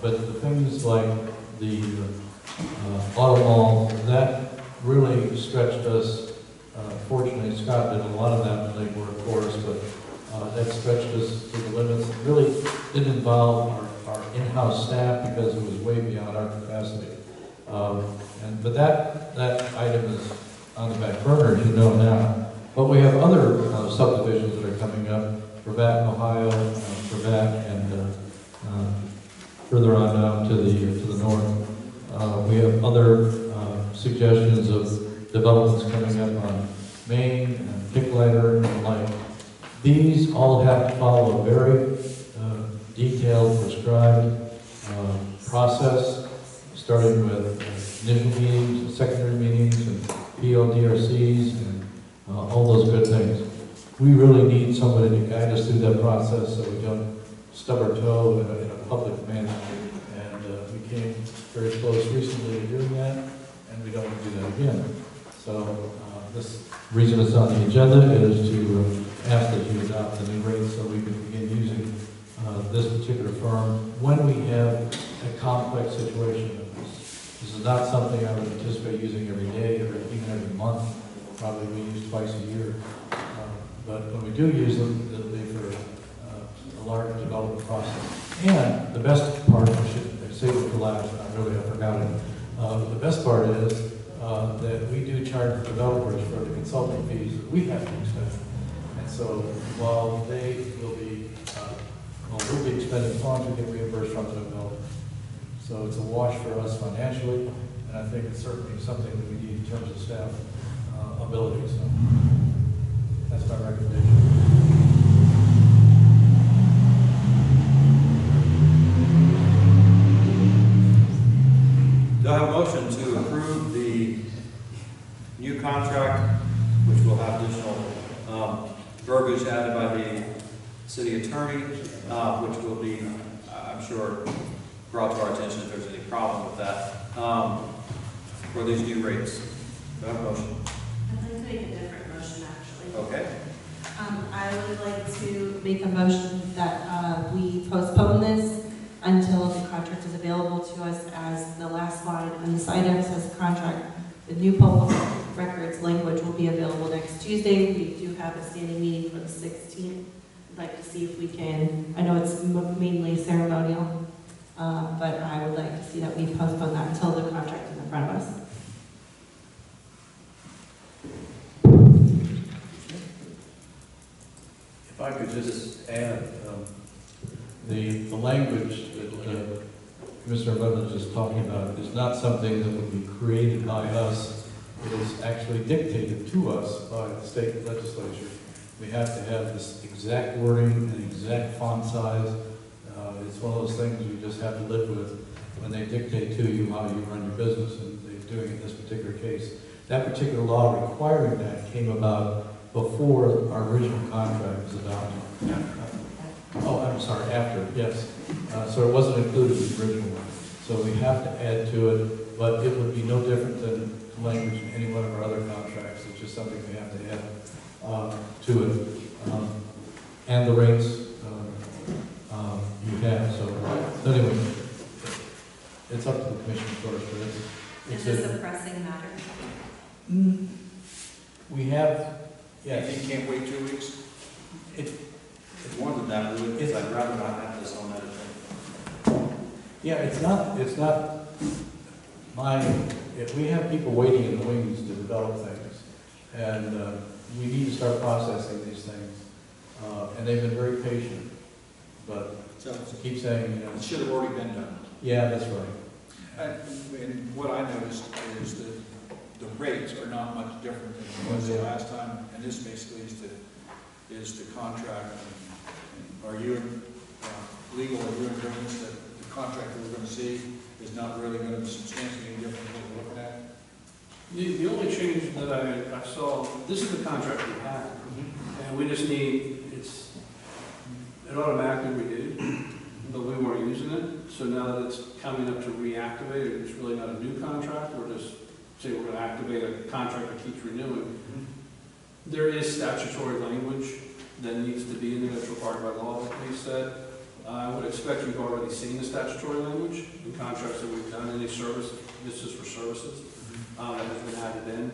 But the things like the auto mall, that really stretched us. Fortunately, Scott did a lot of that when they were for us, but that stretched us to the limits. It really didn't involve our in-house staff because it was way beyond our capacity. But that item is on the back burner, as you know now. But we have other subdivisions that are coming up, Pravat, Ohio, Pravat, and further on down to the north. We have other suggestions of developments coming up on Maine and Picklighter and the like. These all have to follow a very detailed, prescribed process, starting with initial meetings, secondary meetings, and PLDRCs, and all those good things. We really need somebody to guide us through that process so we don't stub our toe in a public manner. And we came very close recently to doing that, and we don't want to do that again. So this reason it's on the agenda is to ask that you adopt the new rates so we can begin using this particular firm when we have a complex situation. This is not something I would anticipate using every day or even every month. Probably we use twice a year. But when we do use them, it'll be for a large development process. And the best part, I should save it for last, I forgot it. The best part is that we do charge developers for the consulting fees that we have to expend. And so while they will be, we'll be expending funds, we get reimbursed from the developer. So it's a wash for us financially, and I think it's certainly something that we need in terms of staff ability. So that's my recommendation. Do I have a motion to approve the new contract, which will have additional verbiage added by the city attorney, which will be, I'm sure, brought to our attention if there's any problem with that, for these new rates? Do I have a motion? I'd like to make a different motion, actually. Okay. I would like to make a motion that we postpone this until the contract is available to us, as the last line on this item says contract. The new public records language will be available next Tuesday. We do have a standing meeting for the 16th. I'd like to see if we can, I know it's mainly ceremonial, but I would like to see that we postpone that until the contract is in front of us. If I could just add, the language that Commissioner Rutledge is talking about is not something that would be created by us. It is actually dictated to us by the state legislature. We have to have this exact wording and exact font size. It's one of those things you just have to live with when they dictate to you how you run your business, and they're doing it in this particular case. That particular law requiring that came about before our original contract was adopted. I'm sorry, after, yes. So it wasn't included in the original one. So we have to add to it, but it would be no different than language in any one of our other contracts. It's just something we have to add to it. And the rates you have. So anyway, it's up to the commission first. But Is this a pressing matter? We have, yes. You can't wait 2 weeks? It's more than that, we would, because I'd rather not have this on that agenda. Yeah, it's not we have people waiting in the wings to develop things, and we need to start processing these things. And they've been very patient, but So keep saying, you know. it should have already been done. Yeah, that's right. And what I noticed is that the rates are not much different than it was the last time, and this basically is the contract. Are you legal, are you in agreement that the contract that we're going to see is not really going to be substantially different than what we're looking at? The only change that I saw, this is the contract we have, and we just need, it automatically renewed, but we weren't using it, so now that it's coming up to reactivate it, it's really not a new contract, we're just saying we're going to activate a contract that keeps renewing. There is statutory language that needs to be in there that's required by law, like we said. I would expect you've already seen the statutory language in contracts that we've done, any service, this is for services, that has been added in.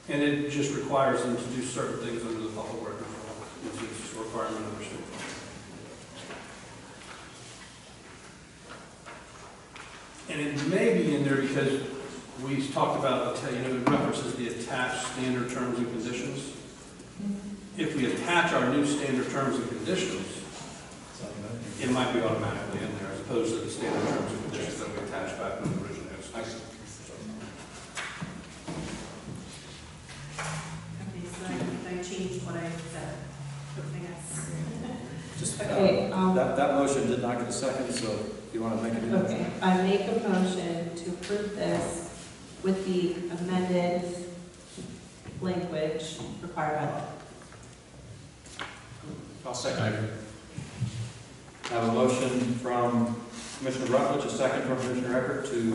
And it just requires them to do certain things under the public records law. It's just a requirement under state law. And it may be in there because we talked about, it references the attached standard terms and conditions. If we attach our new standard terms and conditions, it might be automatically in there as opposed to the standard terms and conditions that we attached back when the original was. Okay, so I changed what I said. I guess. Just, Okay, that motion did not get a second, so if you want to make it. Okay, I make a motion to approve this with the amended language required by law. I'll second. I have a motion from Commissioner Rutledge, a second from Commissioner Eckert and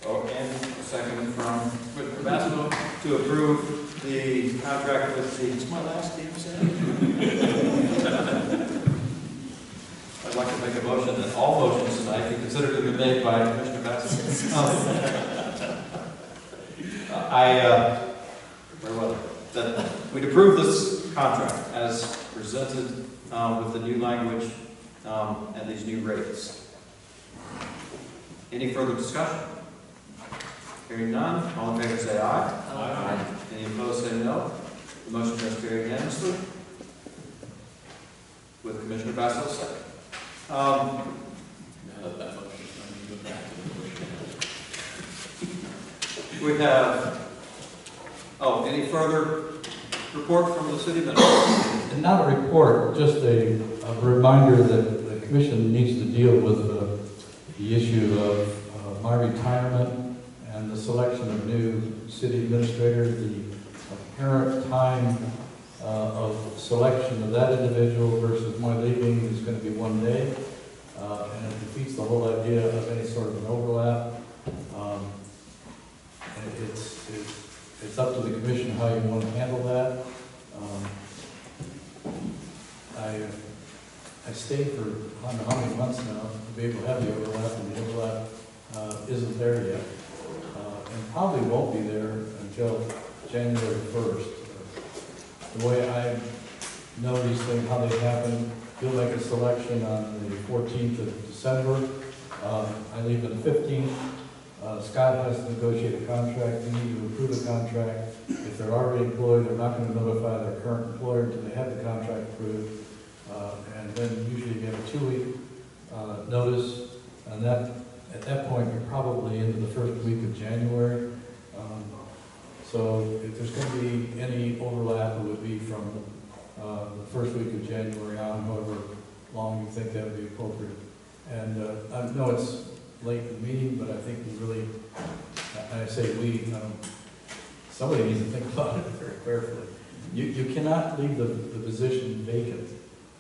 a second from Commissioner Bassel to approve the contract with the, it's my last name, I'd like to make a motion that all motions tonight be considered to be made by Commissioner Bassel. That we'd approve this contract as presented with the new language and these new rates. Any further discussion? Hearing none, all in favor say aye. Aye. Any opposed say no. The motion does carry unanimously. With Commissioner Bassel second. We have, any further report from the city administrator? And not a report, just a reminder that the commission needs to deal with the issue of my retirement and the selection of new city administrator. The apparent time of selection of that individual versus my leaving is going to be 1 day, and it defeats the whole idea of any sort of an overlap. It's up to the commission how you want to handle that. I stayed for I don't know how many months now to be able to have the overlap, and the overlap isn't there yet, and probably won't be there until January 1st. The way I know these things, how they happen, you'll make a selection on the 14th of December. I leave on the 15th. Scott has to negotiate a contract, we need to approve a contract. If they're already employed, they're not going to notify their current employer until they have the contract approved. And then usually you get a 2-week notice, and that, at that point, you're probably into the first week of January. So if there's going to be any overlap, it would be from the first week of January on, however long you think that would be appropriate. And I know it's late in the meeting, but I think we really, and I say we, somebody needs to think about it very carefully. You cannot leave the position vacant.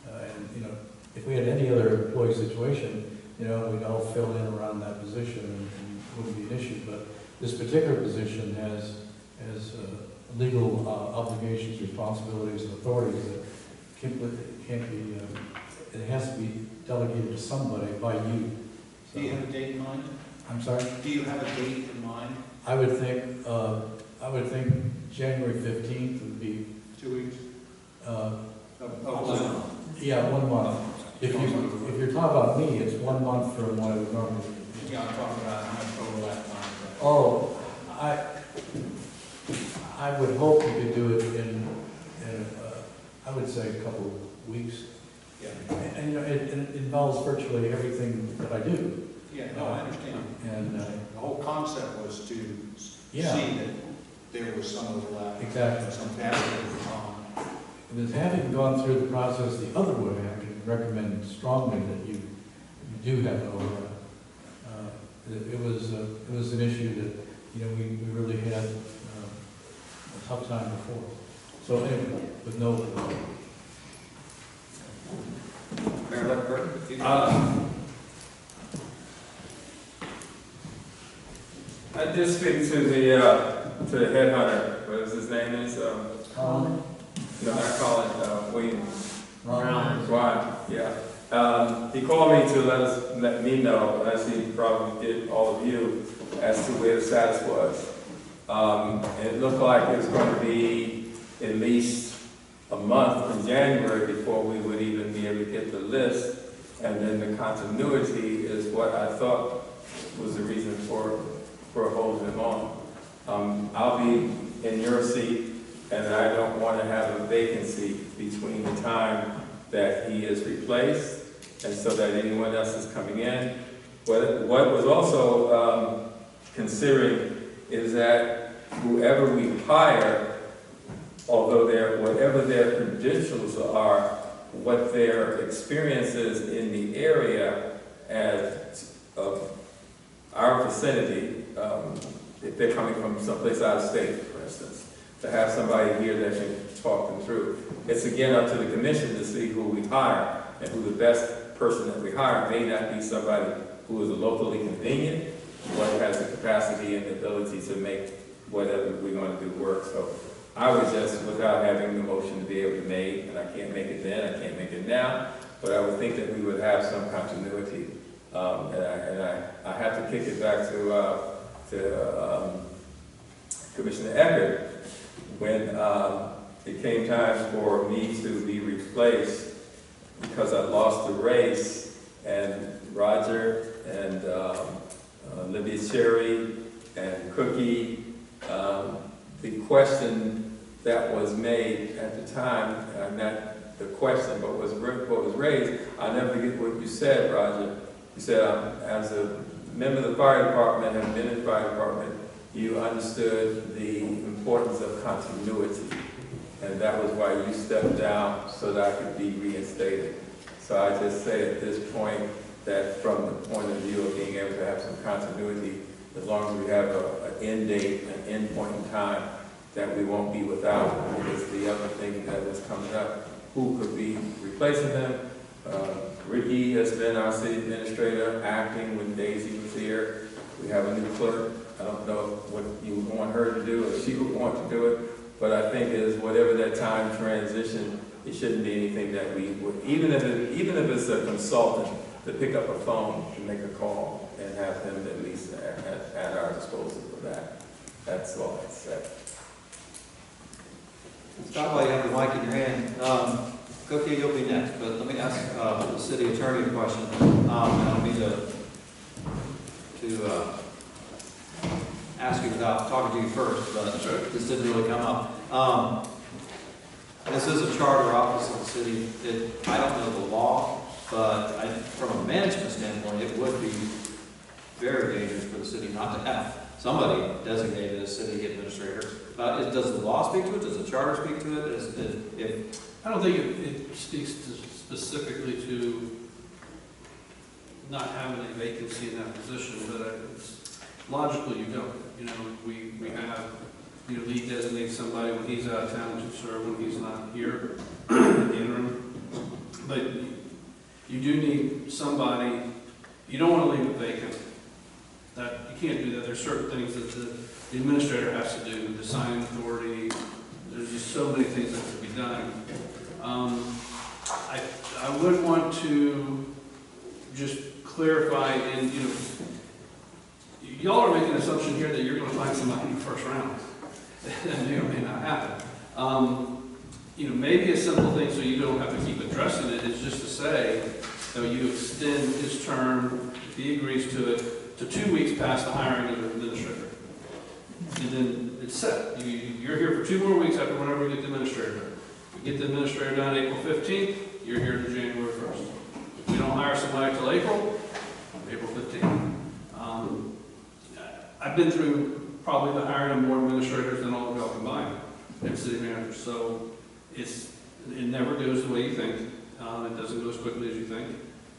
And, you know, if we had any other employee situation, you know, we'd all fill in around that position and it wouldn't be an issue. But this particular position has legal obligations, responsibilities, and authorities that can't be, it has to be delegated to somebody by you. So, Do you have a date in mind? I'm sorry? Do you have a date in mind? I would think January 15th would be. 2 weeks? Yeah, 1 month. If you're talking about me, it's 1 month from what I would normally. Yeah, I'm talking about how much overlap time. Oh, I would hope you could do it in I would say a couple of weeks. Yeah. And you know, it involves virtually everything that I do. Yeah, no, I understand. And the whole concept was to see yeah. that there was some overlap. Exactly. Some passage. And having gone through the process the other way, I can recommend strongly that you do have an overlap. It was an issue that, you know, we really had a tough time before. So anyway, with no overlap. Mayor Lickford? I did speak to the headhunter, what is his name is? Colin? No, not Colin, Williams. Ron. Ron, yeah. He called me to let me know, as he probably did all of you, as to where the status was. It looked like it was going to be at least a month in January before we would even be able to get the list, and then the continuity is what I thought was the reason for holding him on. I'll be in your seat, and I don't want to have a vacancy between the time that he is replaced and so that anyone else is coming in. What was also considering is that whoever we hire, although whatever their credentials are, what their experience is in the area of our vicinity, if they're coming from someplace out of state, for instance, to have somebody here that can talk them through. It's again up to the commission to see who we hire, and who the best person that we hire may not be somebody who is locally convenient, but has the capacity and the ability to make whatever we're going to do work. So I would just, without having the motion to be able to make, and I can't make it then, I can't make it now, but I would think that we would have some continuity. I have to kick it back to Commissioner Eckert when it came time for me to be replaced because I lost the race, and Roger and Libby Cherry and Cookie, the question that was made at the time, not the question, but what was raised, I'll never forget what you said, Roger. You said, as a member of the fire department, have been in the fire department, you understood the importance of continuity. And that was why you stepped down so that I could be reinstated. So I just say at this point that from the point of view of being able to have some continuity, as long as we have an end date, an end point in time, that we won't be without. Because the other thing that was coming up, who could be replacing them? Ricky has been our city administrator, acting when Daisy was here. We have a new clerk. I don't know what you would want her to do, or she would want to do it, but I think is whatever that time transition, it shouldn't be anything that we would, even if it's a consultant, to pick up a phone to make a call and have them at least at our disposal for that. That's all I'd say. Stop while you have the mic in your hand. Cookie, you'll be next, but let me ask the city attorney a question. I don't mean to ask you without talking to you first, but this didn't really come up. This is a charter office of the city. I don't know the law, but from a management standpoint, it would be very dangerous for the city not to have somebody designated as city administrator. Does the law speak to it? Does the charter speak to it? I don't think it speaks specifically to not having a vacancy in that position, but it's logically you don't. You know, we have, you know, Lee designates somebody when he's out of town to serve when he's not here in the interim. But you do need somebody, you don't want to leave it vacant. That, you can't do that. There's certain things that the administrator has to do, the signing authority. There's just so many things that could be done. I would want to just clarify, and you know, y'all are making an assumption here that you're going to find somebody in the first round. That may or may not happen. You know, maybe a simple thing so you don't have to keep addressing it is just to say that you extend his term, if he agrees to it, to 2 weeks past the hiring of the administrator. And then it's set. You're here for 2 more weeks after whenever we get the administrator done. We get the administrator done April 15th, you're here to January 1st. If we don't hire somebody until April 15th. I've been through probably the hiring of more administrators than all of y'all combined and city managers. So it never goes the way you think. It doesn't go as quickly as you think.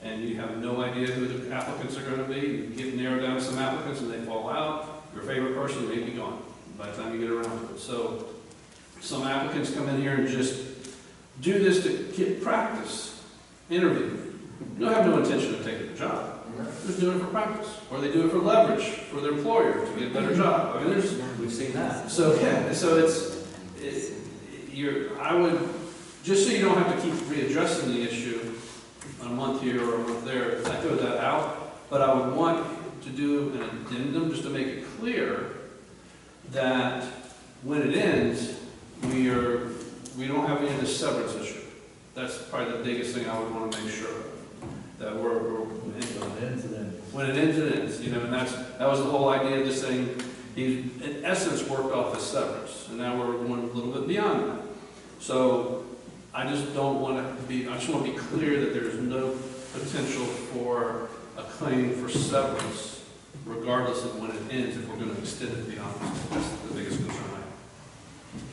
And you have no idea who the applicants are going to be. You get narrowed down to some applicants and they fall out. Your favorite person may be gone by the time you get around to it. So some applicants come in here and just do this to get practice, interview. You don't have no intention of taking the job. They're just doing it for practice. Or they do it for leverage for their employer to get a better job. I mean, we've seen that. So yeah, so I would, just so you don't have to keep readdressing the issue a month here or a month there, I throw that out. But I would want to do an addendum just to make it clear that when it ends, we don't have any of this severance issue. That's probably the biggest thing I would want to make sure of. That when it ends, it ends. You know, and that was the whole idea of this thing. He, in essence, worked off his severance, and now we're going a little bit beyond that. So I just don't want to be. I just want to be clear that there is no potential for a claim for severance, regardless of when it ends. If we're going to extend it beyond, that's the biggest concern I have.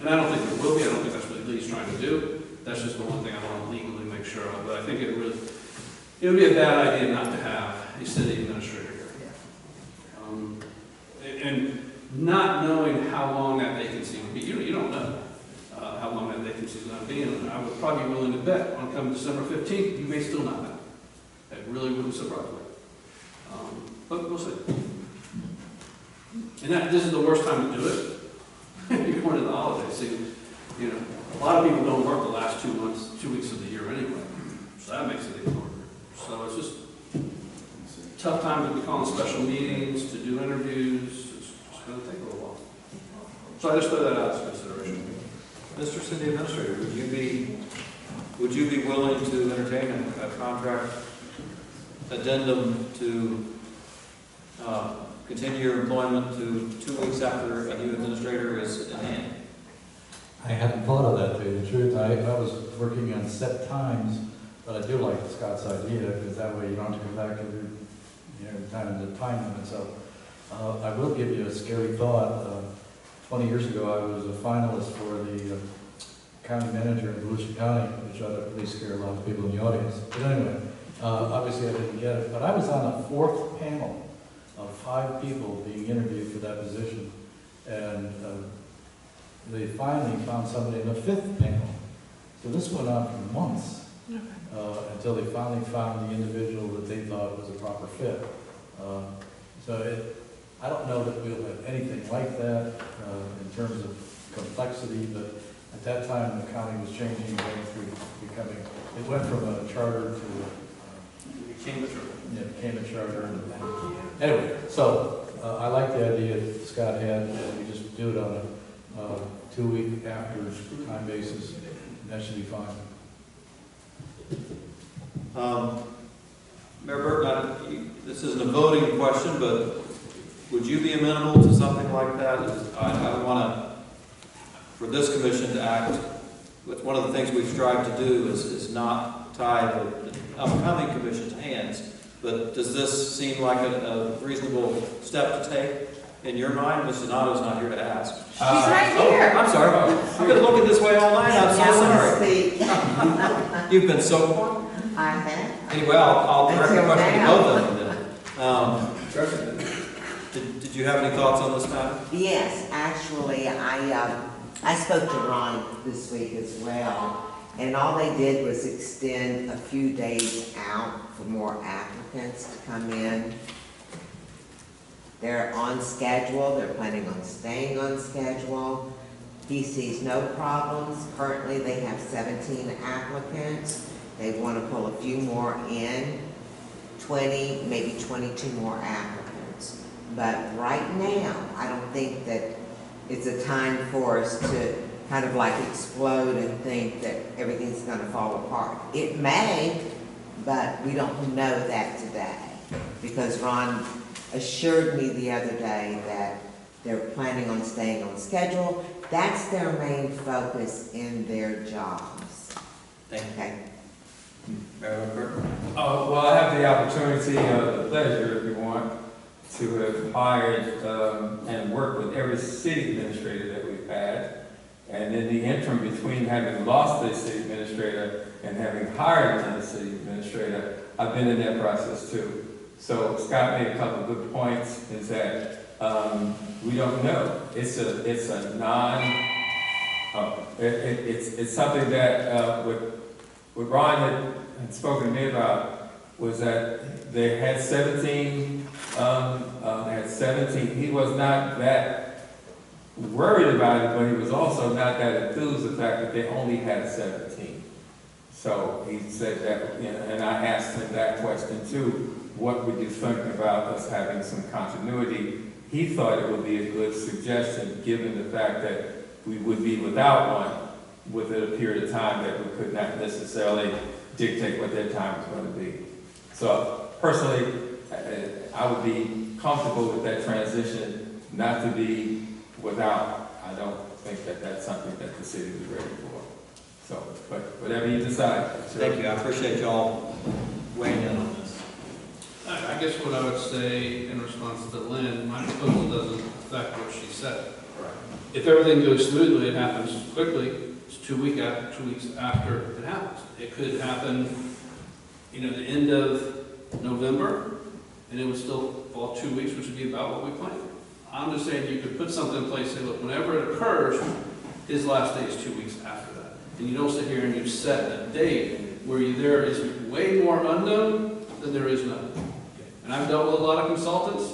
And I don't think there will be. I don't think that's what Lee's trying to do. That's just the one thing I want to legally make sure of. But I think it would be a bad idea not to have a city administrator here. And not knowing how long that vacancy would be, you don't know how long that vacancy is going to be. And I would probably be willing to bet on come December 15th, you may still not know. It really wouldn't surprise me. But we'll see. And this is the worst time to do it. You're going to the holidays. So, you know, a lot of people don't work the last 2 months, 2 weeks of the year anyway. So that makes it even harder. So it's just a tough time to be calling special meetings, to do interviews. It's going to take a little while. So I just throw that out as consideration. Mr. City Administrator, would you be willing to entertain a contract addendum to continue your employment to 2 weeks after a new administrator is in hand? I hadn't thought of that, to tell you the truth. I was working on set times, but I do like Scott's idea, because that way you don't have to come back every time in the time limit. So I will give you a scary thought. 20 years ago, I was a finalist for the county manager in Volusia County, which ought to at least scare a lot of people in the audience. But anyway, obviously I didn't get it. But I was on a 4th panel of 5 people being interviewed for that position. And they finally found somebody in the 5th panel. So this went on for months until they finally found the individual that they thought was a proper fit. I don't know that we'll have anything like that in terms of complexity, but at that time the county was changing, going through becoming, it went from a charter to It became a charter. Yeah, it became a charter. Anyway, so I like the idea that Scott had, and we just do it on a 2-week after time basis. That should be fine. Mayor Burton, this isn't a voting question, but would you be amenable to something like that? I want to, for this commission to act, one of the things we've strived to do is not tie the upcoming commission's hands, but does this seem like a reasonable step to take in your mind? Ms. Donato's not here to ask. She's right here. I'm sorry. I've been looking this way all night. I'm so sorry. You've been so quiet. I have. Anyway, I'll direct the Until question to now. both of them then. Did you have any thoughts on this matter? Yes, actually, I spoke to Ron this week as well, and all they did was extend a few days out for more applicants to come in. They're on schedule, they're planning on staying on schedule. He sees no problems. Currently, they have 17 applicants. They want to pull a few more in, 20, maybe 22 more applicants. But right now, I don't think that it's a time for us to kind of like explode and think that everything's going to fall apart. It may, but we don't know that today, because Ron assured me the other day that they're planning on staying on schedule. That's their main focus in their jobs. Thank you. Okay. Marilyn Burton? Well, I have the opportunity, the pleasure, if you want, to have hired and worked with every city administrator that we've had. And in the interim between having lost a city administrator and having hired another city administrator, I've been in that process too. So Scott made a couple of good points, is that we don't know. It's something that what Ron had spoken to me about was that they had 17, he was not that worried about it, but he was also not that enthused the fact that they only had 17. So he said that, and I asked him that question too, what would you think about us having some continuity? He thought it would be a good suggestion, given the fact that we would be without one within a period of time that we could not necessarily dictate what their time is going to be. So personally, I would be comfortable with that transition, not to be without. I don't think that that's something that the city is ready for. So, but whatever you decide. Thank you. I appreciate y'all weighing in on this. I guess what I would say in response to Lynn, my proposal doesn't affect what she said. If everything goes smoothly, it happens quickly. It's 2 weeks after it happens. It could happen, the end of November, and it would still fall 2 weeks, which would be about what we planned. I'm just saying you could put something in place, say, look, whenever it occurs, his last day is 2 weeks after that. And you don't sit here and you set a date where there is way more unknown than there is known. And I've dealt with a lot of consultants.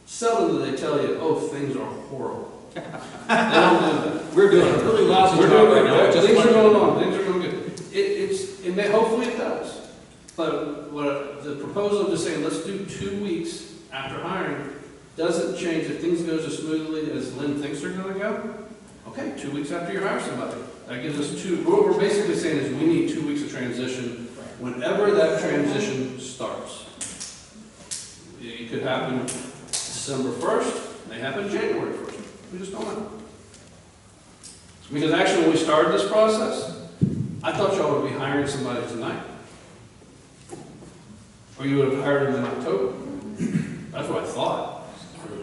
Seldom do they tell you, oh, things are horrible. They don't do that. We're doing a really lousy job right now. Things are going on. Things are going good. Hopefully it does. But what the proposal of just saying, let's do 2 weeks after hiring, doesn't change if things go as smoothly as Lynn thinks they're going to go. Okay, 2 weeks after you hire somebody. That gives us what we're basically saying is we need 2 weeks of transition whenever that transition starts. It could happen December 1st, it may happen January 1st. We just don't know. Because actually when we started this process, I thought y'all would be hiring somebody tonight. Or you would have hired them in October. That's what I thought.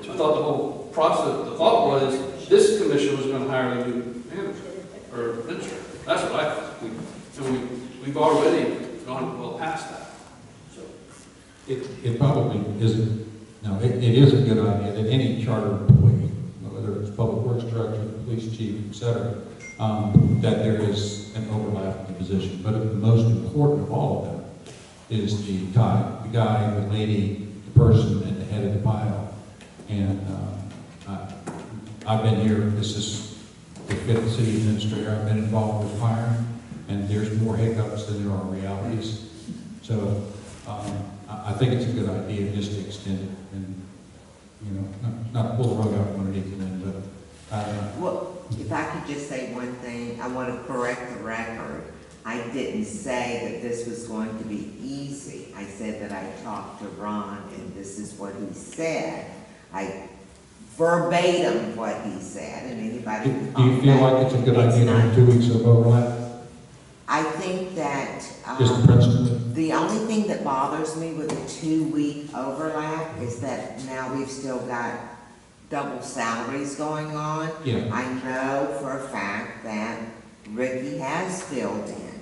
I thought the whole process, the thought was this commission was going to hire a new manager or administrator. That's what I thought. We've already gone well past that. So It probably isn't, no, it is a good idea that any charter employee, whether it's public works director, police chief, et cetera, that there is an overlap in the position. But the most important of all of them is the guy, the lady, the person at the head of the pile. And I've been here, this is the 5th city administrator I've been involved with hiring, and there's more hiccups than there are realities. So I think it's a good idea just to extend it and, not pull the rug out from underneath them, but Well, if I could just say one thing, I want to correct the record. I didn't say that this was going to be easy. I said that I talked to Ron and this is what he said. I verbatim what he said, and anybody. Do you feel like it's a good idea to have 2 weeks of overlap? I think that, Just principally? the only thing that bothers me with the 2-week overlap is that now we've still got double salaries going on. Yeah. I know for a fact that Ricky has filled in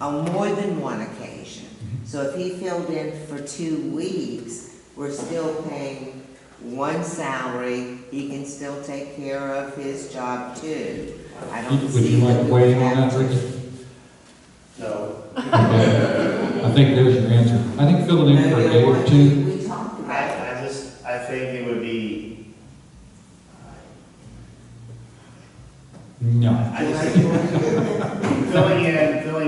on more than one occasion. So if he filled in for 2 weeks, we're still paying one salary, he can still take care of his job too. I don't Would see you like that to we weigh in on have that, to. Ricky? No. I think there's your answer. I think filling in for a day or two. We talked about it. I think it would be, No. I just think filling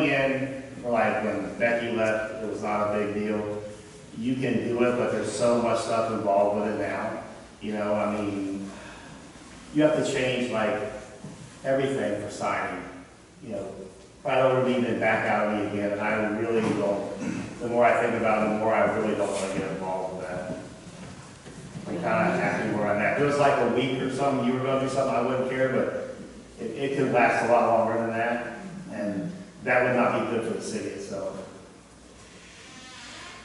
in for like when Becky left, it was not a big deal. You can do it, but there's so much stuff involved with it now. You know, I mean, you have to change like everything for signing. You know, right over me, then back out of me again, and I really don't, the more I think about it, the more I really don't want to get involved with that. I'm kind of happy where I'm at. If it was like a week or something, you were going to do something, I wouldn't care, but it could last a lot longer than that, and that would not be good for the city itself.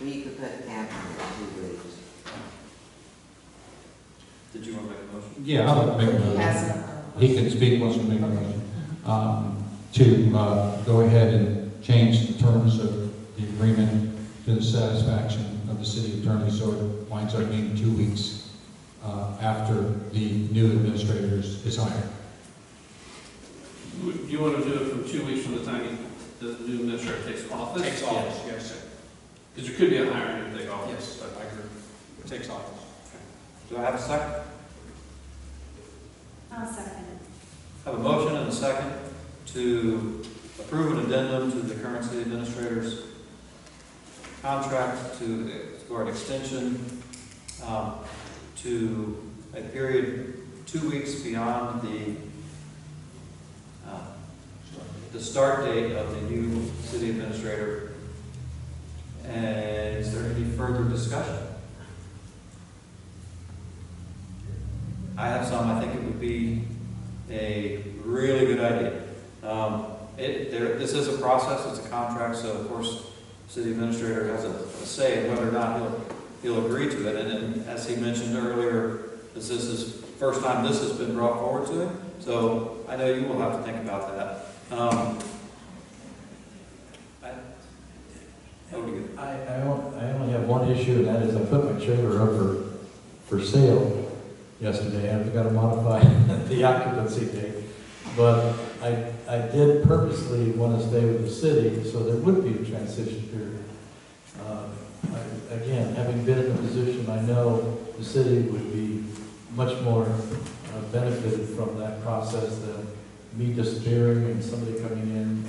We could put half in 2 weeks. Did you want to make a motion? Yeah, I'd like to make a motion. He can speak once we make a motion. To go ahead and change the terms of the agreement to the satisfaction of the city attorney, so it winds up being 2 weeks after the new administrator is hired. You want to do it from 2 weeks from the time the new administrator takes office? Takes office, yes. Because there could be a hiring and take office. Yes, I agree. It takes office. Do I have a second? I'll second it. I have a motion and a second to approve an addendum to the current city administrator's contract for an extension to a period 2 weeks beyond the start date of the new city administrator. And is there any further discussion? I have some. I think it would be a really good idea. This is a process, it's a contract, so of course, the city administrator has a say in whether or not he'll agree to it. And as he mentioned earlier, this is his first time this has been brought forward to him. So I know you will have to think about that. I only have one issue, and that is I put my trailer up for sale yesterday. I've got to modify the occupancy date. But I did purposely want to stay with the city, so there would be a transition period. Again, having been in the position, I know the city would be much more benefited from that process than me disappearing and somebody coming in.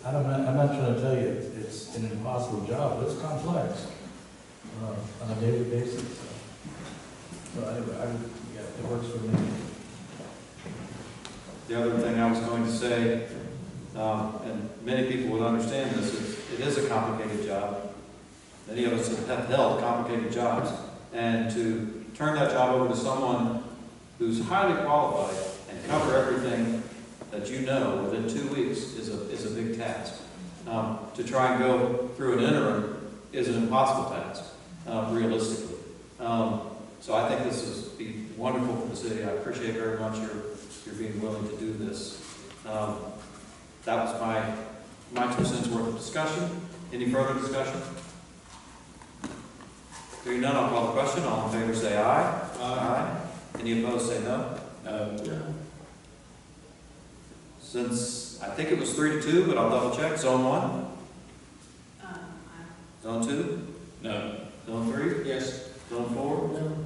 And I'm not trying to tell you it's an impossible job, but it's complex on a daily basis. So yeah, it works for me. The other thing I was going to say, and many people would understand this, is it is a complicated job. Many of us have held complicated jobs, and to turn that job over to someone who's highly qualified and cover everything that you know within 2 weeks is a big task. To try and go through an interim is an impossible task, realistically. So I think this would be wonderful for the city. I appreciate very much your being willing to do this. That was my 2 cents worth of discussion. Any further discussion? Hearing none, I'll call the question. All in favor say aye. Aye. Any opposed say no. No. Since I think it was 3-2, but I'll double check. Zone 1? Zone 2? No. Zone 3? Yes. Zone 4? No.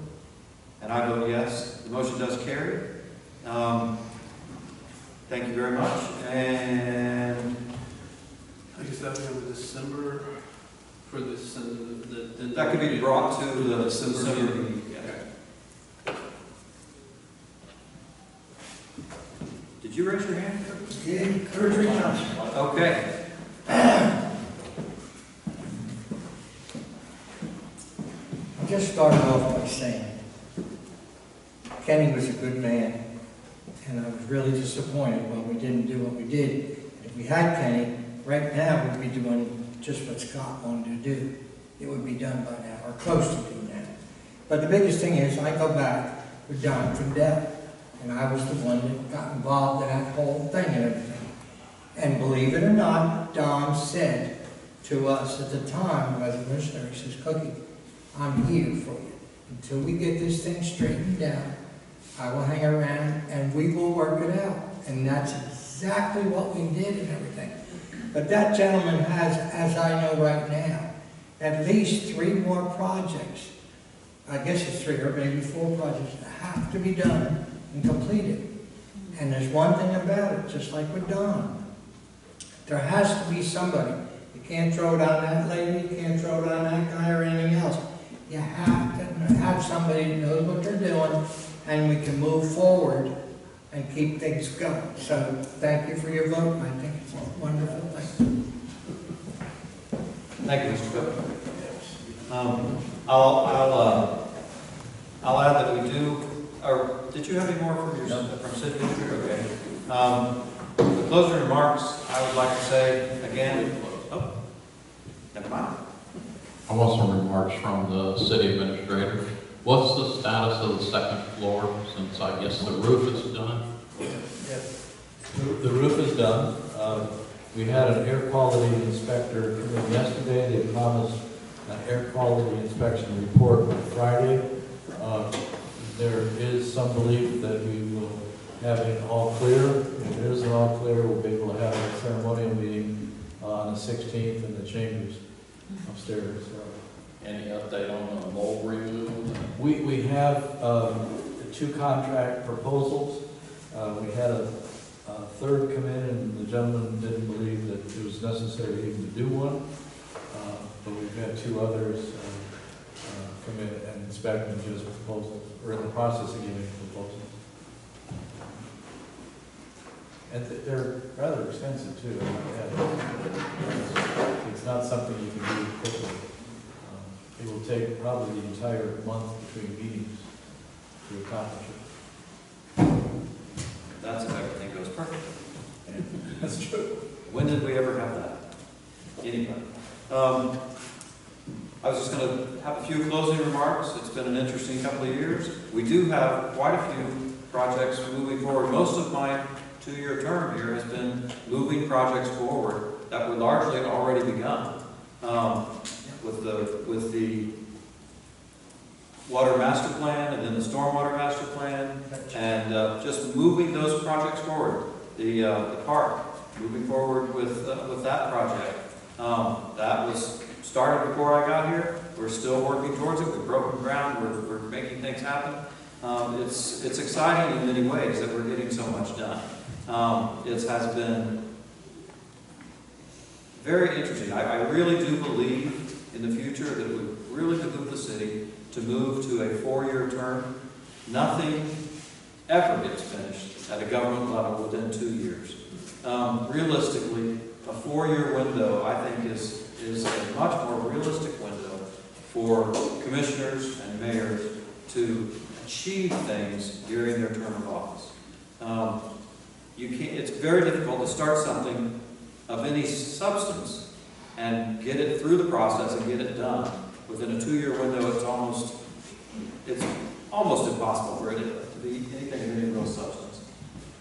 And I vote yes. The motion does carry. Thank you very much. And I guess that would be December for this. that could be brought to the December meeting. Yeah. Did you raise your hand? Okay. I'm just start off by saying, Kenny was a good man, and I was really disappointed when we didn't do what we did. If we had Kenny, right now, we'd be doing just what Scott wanted to do. It would be done by now, or close to being now. But the biggest thing is, I go back with Don Trudell, and I was the one that got involved in that whole thing and everything. And believe it or not, Don said to us at the time, as a missionary, he says, Cookie, I'm here for you. Until we get this thing straightened out, I will hang around and we will work it out. And that's exactly what we did and everything. But that gentleman has, as I know right now, at least 3 more projects. I guess it's 3 or maybe 4 projects that have to be done and completed. And there's one thing about it, just like with Don. There has to be somebody. You can't throw it on that lady, you can't throw it on that guy or anything else. You have to have somebody who knows what they're doing, and we can move forward and keep things going. So thank you for your vote, and I think it's a wonderful thing. Thank you, Mr. Cook. I'll add that we do, or did you have any more from your, from city manager? Okay. The closing remarks, I would like to say again, never mind. I want some remarks from the city administrator. What's the status of the 2nd floor, since I guess the roof is done? Yes. The roof is done. We had an air quality inspector come in yesterday. They promised an air quality inspection report on Friday. There is some belief that we will have it all clear. If it isn't all clear, we'll be able to have a ceremonial meeting on the 16th in the chambers upstairs. So. Any update on the mold removal? We have 2 contract proposals. We had a 3rd come in, and the gentleman didn't believe that it was necessary even to do one. But we've had 2 others come in and inspect and give us proposals, or in the process of giving proposals. And they're rather expensive too. It's not something you can do quickly. It will take probably the entire month between meetings to accomplish it. That's if everything goes perfectly. That's true. When did we ever have that? Anybody? I was just going to have a few closing remarks. It's been an interesting couple of years. We do have quite a few projects moving forward. Most of my 2-year term here has been moving projects forward that were largely already begun. With the water master plan and then the stormwater master plan, and just moving those projects forward. The park, moving forward with that project. That was started before I got here. We're still working towards it. We've broken ground. We're making things happen. It's exciting in many ways that we're getting so much done. It has been very interesting. I really do believe in the future that it would really behoove the city to move to a 4-year term. Nothing ever gets finished at a government level within 2 years. Realistically, a 4-year window, I think, is a much more realistic window for commissioners and mayors to achieve things during their term of office. It's very difficult to start something of any substance and get it through the process and get it done. Within a 2-year window, it's almost impossible for it to be anything of any real substance.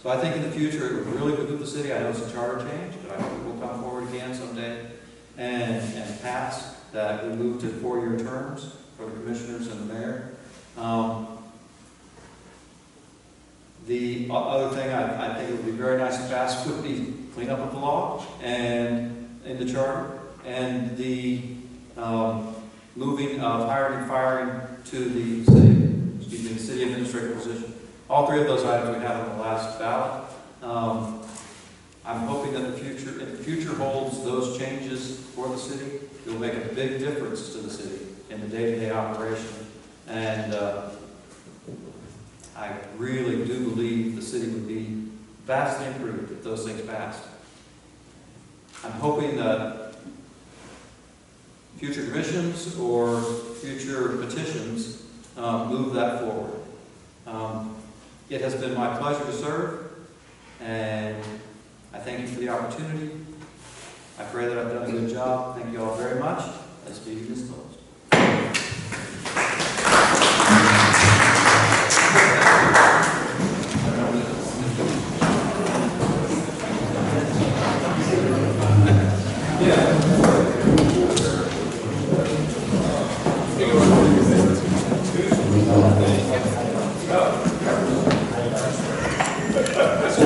So I think in the future, it would really behoove the city. I know it's a charter change, but I hope it will come forward again someday and pass that we move to 4-year terms for the commissioners and the mayor. The other thing I think it would be very nice to pass would be clean up with the law and in the charter, and the moving of hiring and firing to the city administrator position. All 3 of those items we had on the last ballot. I'm hoping that if the future holds those changes for the city, it will make a big difference to the city in the day-to-day operation. And I really do believe the city would be vastly improved if those things passed. I'm hoping that future commissions or future petitions, move that forward. It has been my pleasure to serve, and I thank you for the opportunity. I pray that I've done a good job. Thank you all very much. This meeting is closed.